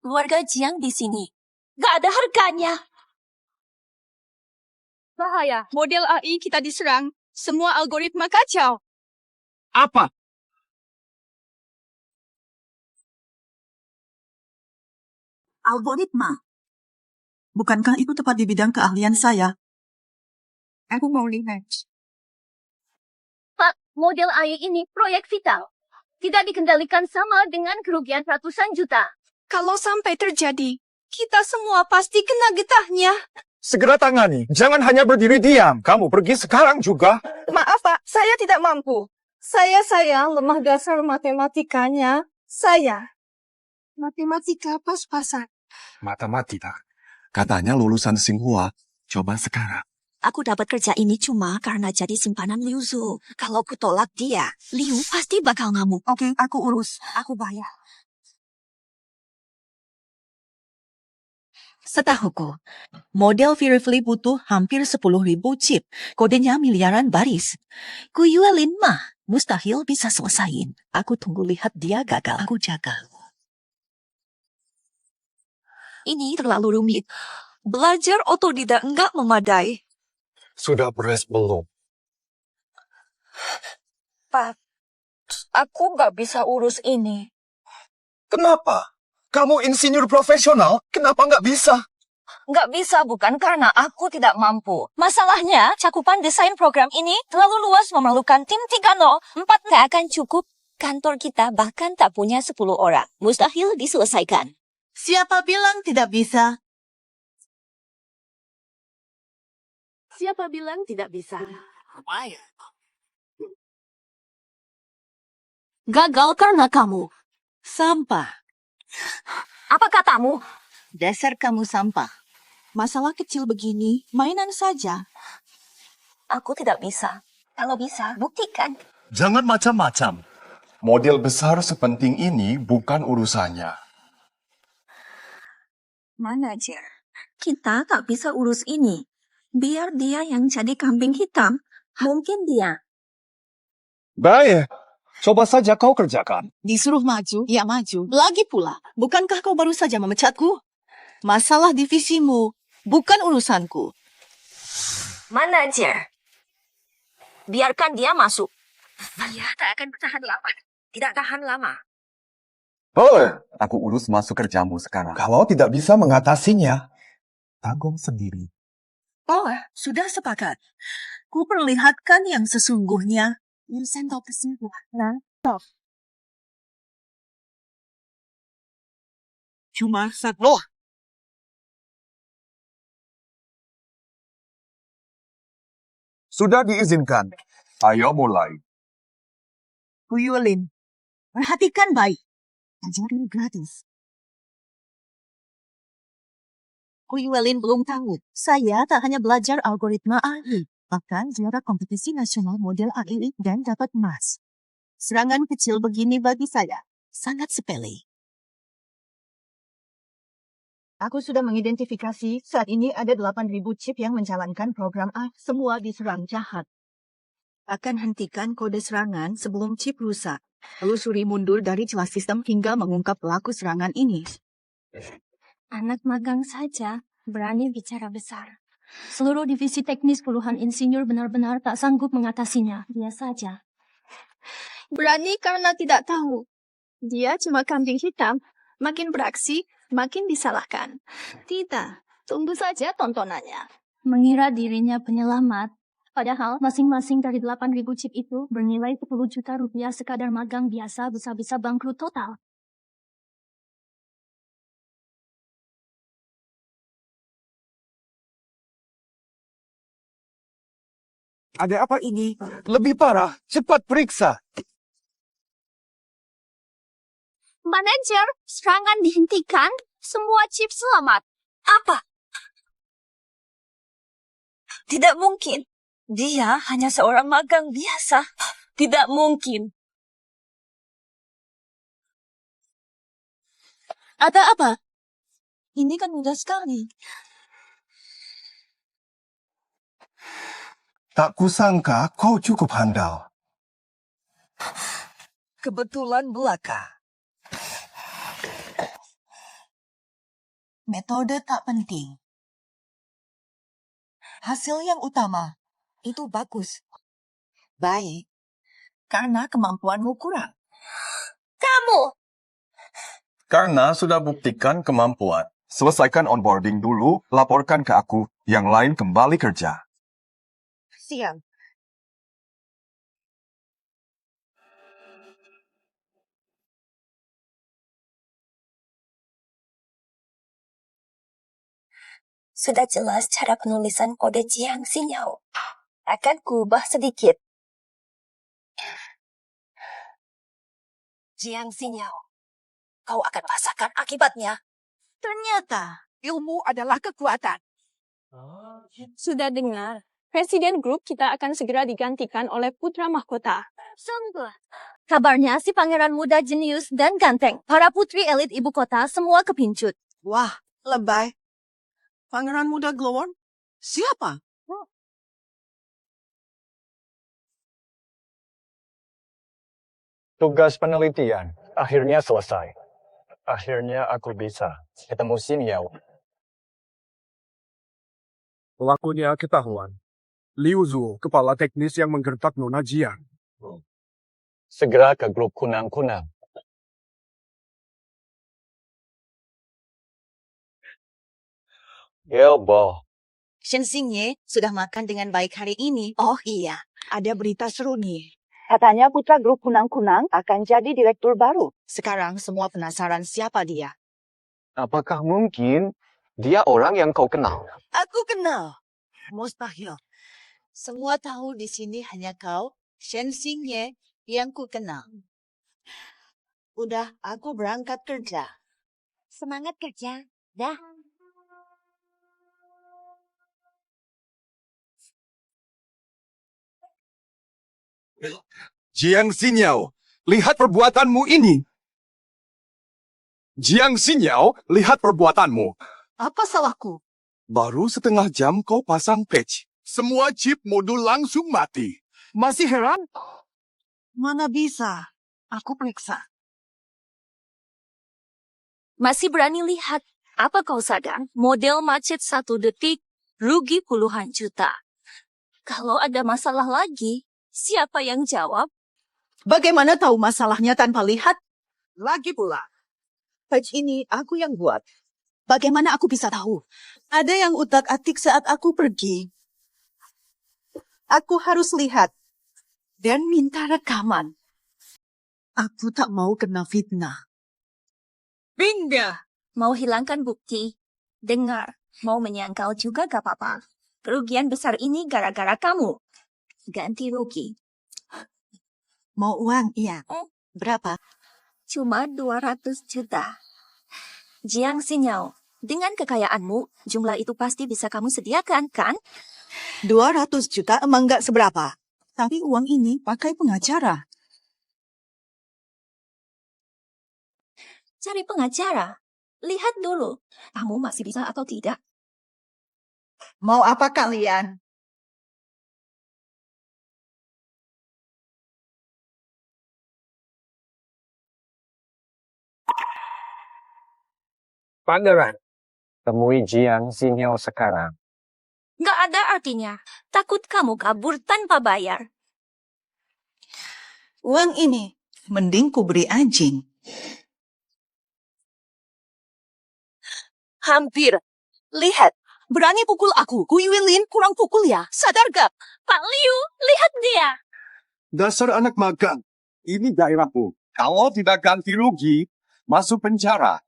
Keluarga Jiang di sini gak ada harganya. Bahaya, model AI kita diserang. Semua algoritma kacau. Apa? Algoritma. Bukankah itu tepat di bidang keahlian saya? Aku mau rematch. Pak, model AI ini proyek vital. Tidak dikendalikan sama dengan kerugian ratusan juta. Kalau sampai terjadi, kita semua pasti kena getahnya. Segera tangani. Jangan hanya berdiri diam. Kamu pergi sekarang juga. Maaf Pak, saya tidak mampu. Saya lemah dasar matematikanya. Matematika pas-pasan. Matematika. Katanya lulusan Tsinghua. Coba sekarang. Aku dapat kerja ini cuma karena jadi simpanan Liu Zhu. Kalau ku tolak dia, Liu pasti bakal ngamuk. Oke, aku urus. Aku bayar. Setahuku, model Firefly butuh hampir 10.000 chip. Kodenya miliaran baris. Kuyuelin mah mustahil bisa selesain. Aku tunggu lihat dia gagal. Aku jaga. Ini terlalu rumit. Belajar otodidak enggak memadai. Sudah beres belum? Pak, aku nggak bisa urus ini. Kenapa? Kamu insinyur profesional, kenapa nggak bisa? Nggak bisa bukan karena aku tidak mampu. Masalahnya, cakupan desain program ini terlalu luas memerlukan tim 3 4 Nggak akan cukup. Kantor kita bahkan tak punya 10 orang. Mustahil diselesaikan. Siapa bilang tidak bisa? Siapa bilang tidak bisa? Gagal karena kamu. Sampah. Apa katamu? Dasar kamu sampah. Masalah kecil begini, mainan saja. Aku tidak bisa. Kalau bisa, buktikan. Jangan macam-macam. Model besar sepenting ini bukan urusannya. Manajer, kita tak bisa urus ini. Biar dia yang jadi kambing hitam. Mungkin dia. Baik, coba saja kau kerjakan. Disuruh maju, ya maju. Lagi pula, bukankah kau baru saja memecatku? Masalah divisimu, bukan urusanku. Manajer, biarkan dia masuk. Dia tak akan bertahan lama. Tidak tahan lama. Boleh, aku urus masuk kerjamu sekarang. Kalau tidak bisa mengatasinya, tanggung sendiri. Oh, sudah sepakat. Ku perlihatkan yang sesungguhnya. Urusan kau kesimpulan. Cuma satu. Sudah diizinkan. Ayo mulai. Kuyuelin. Perhatikan baik. Ajaran gratis. Kuyuelin belum tahu. Saya tak hanya belajar algoritma AI. Bahkan juara kompetisi nasional model AI dan dapat emas. Serangan kecil begini bagi saya sangat sepele. Aku sudah mengidentifikasi saat ini ada 8.000 chip yang menjalankan program A. Semua diserang jahat. Akan hentikan kode serangan sebelum chip rusak. Telusuri mundur dari celah sistem hingga mengungkap pelaku serangan ini. Anak magang saja berani bicara besar. Seluruh divisi teknis puluhan insinyur benar-benar tak sanggup mengatasinya. Dia saja. Berani karena tidak tahu. Dia cuma kambing hitam. Makin beraksi, makin disalahkan. Tidak, tunggu saja tontonannya. Mengira dirinya penyelamat. Padahal masing-masing dari 8.000 chip itu bernilai 10 juta rupiah sekadar magang biasa bisa-bisa bangkrut total. Ada apa ini? Lebih parah, cepat periksa. Manajer, serangan dihentikan. Semua chip selamat. Apa? Tidak mungkin. Dia hanya seorang magang biasa. Tidak mungkin. Ada apa? Ini kan mudah sekali. Tak kusangka kau cukup handal. Kebetulan belaka. Metode tak penting. Hasil yang utama itu bagus. Baik. Karena kemampuanmu kurang. Kamu! Karena sudah buktikan kemampuan. Selesaikan onboarding dulu, laporkan ke aku. Yang lain kembali kerja. Siang. Sudah jelas cara penulisan kode Jiang Xiniao. Akan kuubah sedikit. Jiang Xiniao, kau akan rasakan akibatnya. Ternyata ilmu adalah kekuatan. Sudah dengar, Presiden Grup kita akan segera digantikan oleh putra mahkota. Sungguh. Kabarnya si pangeran muda jenius dan ganteng. Para putri elit ibu kota semua kepincut. Wah, lebay. Pangeran muda Glowworm? Siapa? Tugas penelitian akhirnya selesai. Akhirnya aku bisa ketemu Xiniao. Pelakunya ketahuan. Liu Zuo, kepala teknis yang menggertak Nona Jiang. Segera ke grup kunang-kunang. Gelbo. Shen Xingye sudah makan dengan baik hari ini. Oh iya, ada berita seru nih. Katanya putra grup kunang-kunang akan jadi direktur baru. Sekarang semua penasaran siapa dia. Apakah mungkin dia orang yang kau kenal? Aku kenal. Mustahil. Semua tahu di sini hanya kau, Shen Xingye, yang ku kenal. Udah, aku berangkat kerja. Semangat kerja. Dah. Jiang Xiniao, lihat perbuatanmu ini. Jiang Xiniao, lihat perbuatanmu. Apa salahku? Baru setengah jam kau pasang patch. Semua chip modul langsung mati. Masih heran? Mana bisa? Aku periksa. Masih berani lihat? Apa kau sadar? Model macet 1 detik, rugi puluhan juta. Kalau ada masalah lagi, siapa yang jawab? Bagaimana tahu masalahnya tanpa lihat? Lagi pula, patch ini aku yang buat. Bagaimana aku bisa tahu? Ada yang utak-atik saat aku pergi. Aku harus lihat dan minta rekaman. Aku tak mau kena fitnah. Binda! Mau hilangkan bukti? Dengar, mau menyangkal juga gak apa-apa. Kerugian besar ini gara-gara kamu. Ganti rugi. Mau uang? Iya. Berapa? Cuma 200 juta. Jiang Xiniao, dengan kekayaanmu, jumlah itu pasti bisa kamu sediakan, kan? 200 juta emang gak seberapa. Tapi uang ini pakai pengacara. Cari pengacara. Lihat dulu, kamu masih bisa atau tidak. Mau apa kalian? Pangeran, temui Jiang Xiniao sekarang. Nggak ada artinya. Takut kamu kabur tanpa bayar. Uang ini mending ku beri anjing. Hampir. Lihat, Berani pukul aku. Ku Yuilin kurang pukul ya. Sadar gak? Pak Liu, lihat dia. Dasar anak magang. Ini daerahmu. Kalau tidak ganti rugi, masuk penjara.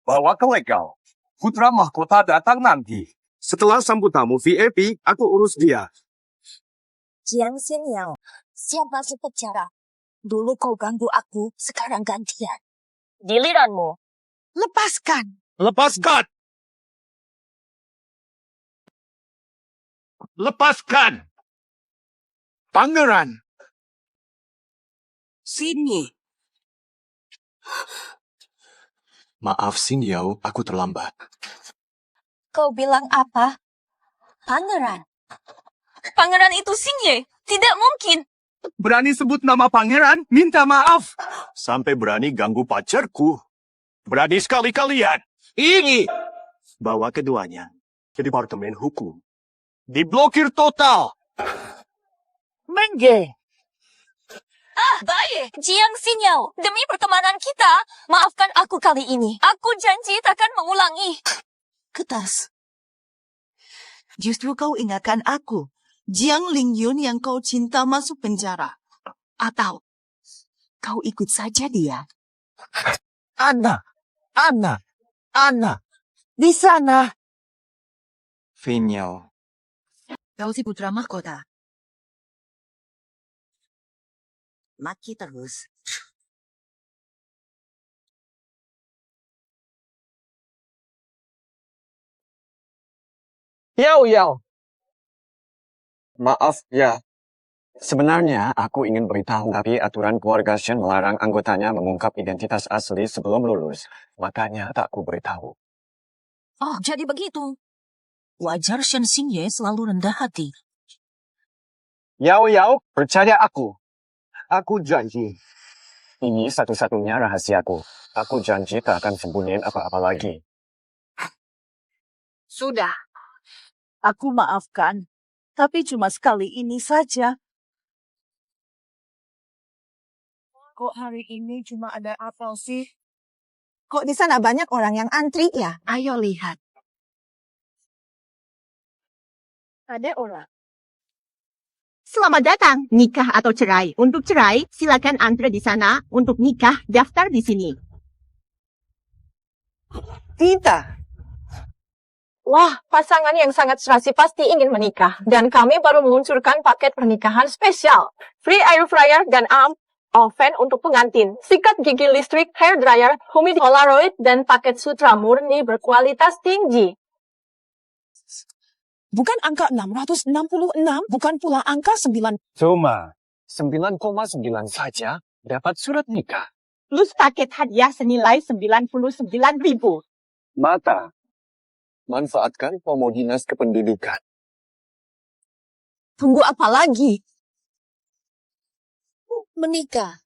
Bawa ke legal. Putra mahkota datang nanti. Setelah sambut tamu VIP, aku urus dia. Jiang Xinyao, siap masuk penjara. Dulu kau ganggu aku, sekarang gantian. Giliranmu. Lepaskan. Lepaskan! Lepaskan! Pangeran! Sini. Maaf, Xinyao, aku terlambat. Kau bilang apa? Pangeran. Pangeran itu Xingye. Tidak mungkin. Berani sebut nama pangeran, minta maaf. Sampai berani ganggu pacarku. Berani sekali kalian. Ini. Bawa keduanya ke Departemen Hukum. Diblokir total. Mengge. Baik, Jiang Xinyao. Demi pertemanan kita, maafkan aku kali ini. Aku janji takkan mengulangi. Ketas. Justru kau ingatkan aku. Jiang Lingyun yang kau cinta masuk penjara. Atau kau ikut saja dia. Anna. Di sana. Xinyao, Kau si putra mahkota. Maki terus. Yao. maaf ya. Sebenarnya aku ingin beritahu, tapi aturan keluarga Shen melarang anggotanya mengungkap identitas asli sebelum lulus. Makanya tak ku beritahu. Oh, jadi begitu. Wajar Shen Xingye selalu rendah hati. Yao, percaya aku. Aku janji. Ini satu-satunya rahasiaku. Aku janji tak akan sembunyiin apa-apa lagi. Sudah. Aku maafkan. Tapi cuma sekali ini saja. Kok hari ini cuma ada apel sih? Kok di sana banyak orang yang antri ya? Ayo lihat. Ada orang. Selamat datang, nikah atau cerai. Untuk cerai, silakan antre di sana. Untuk nikah, daftar di sini. Tidak. Wah, pasangan yang sangat serasi pasti ingin menikah. Dan kami baru meluncurkan paket pernikahan spesial. Free air fryer dan oven untuk pengantin. Sikat gigi listrik, hair dryer, humidity Polaroid, dan paket sutra murni berkualitas tinggi. Bukan angka 666, bukan pula angka 9. Cuma 9,9 saja dapat surat nikah. Plus paket hadiah senilai 99.000. Mata. Manfaatkan promo dinas kependudukan. Tunggu apa lagi? Menikah.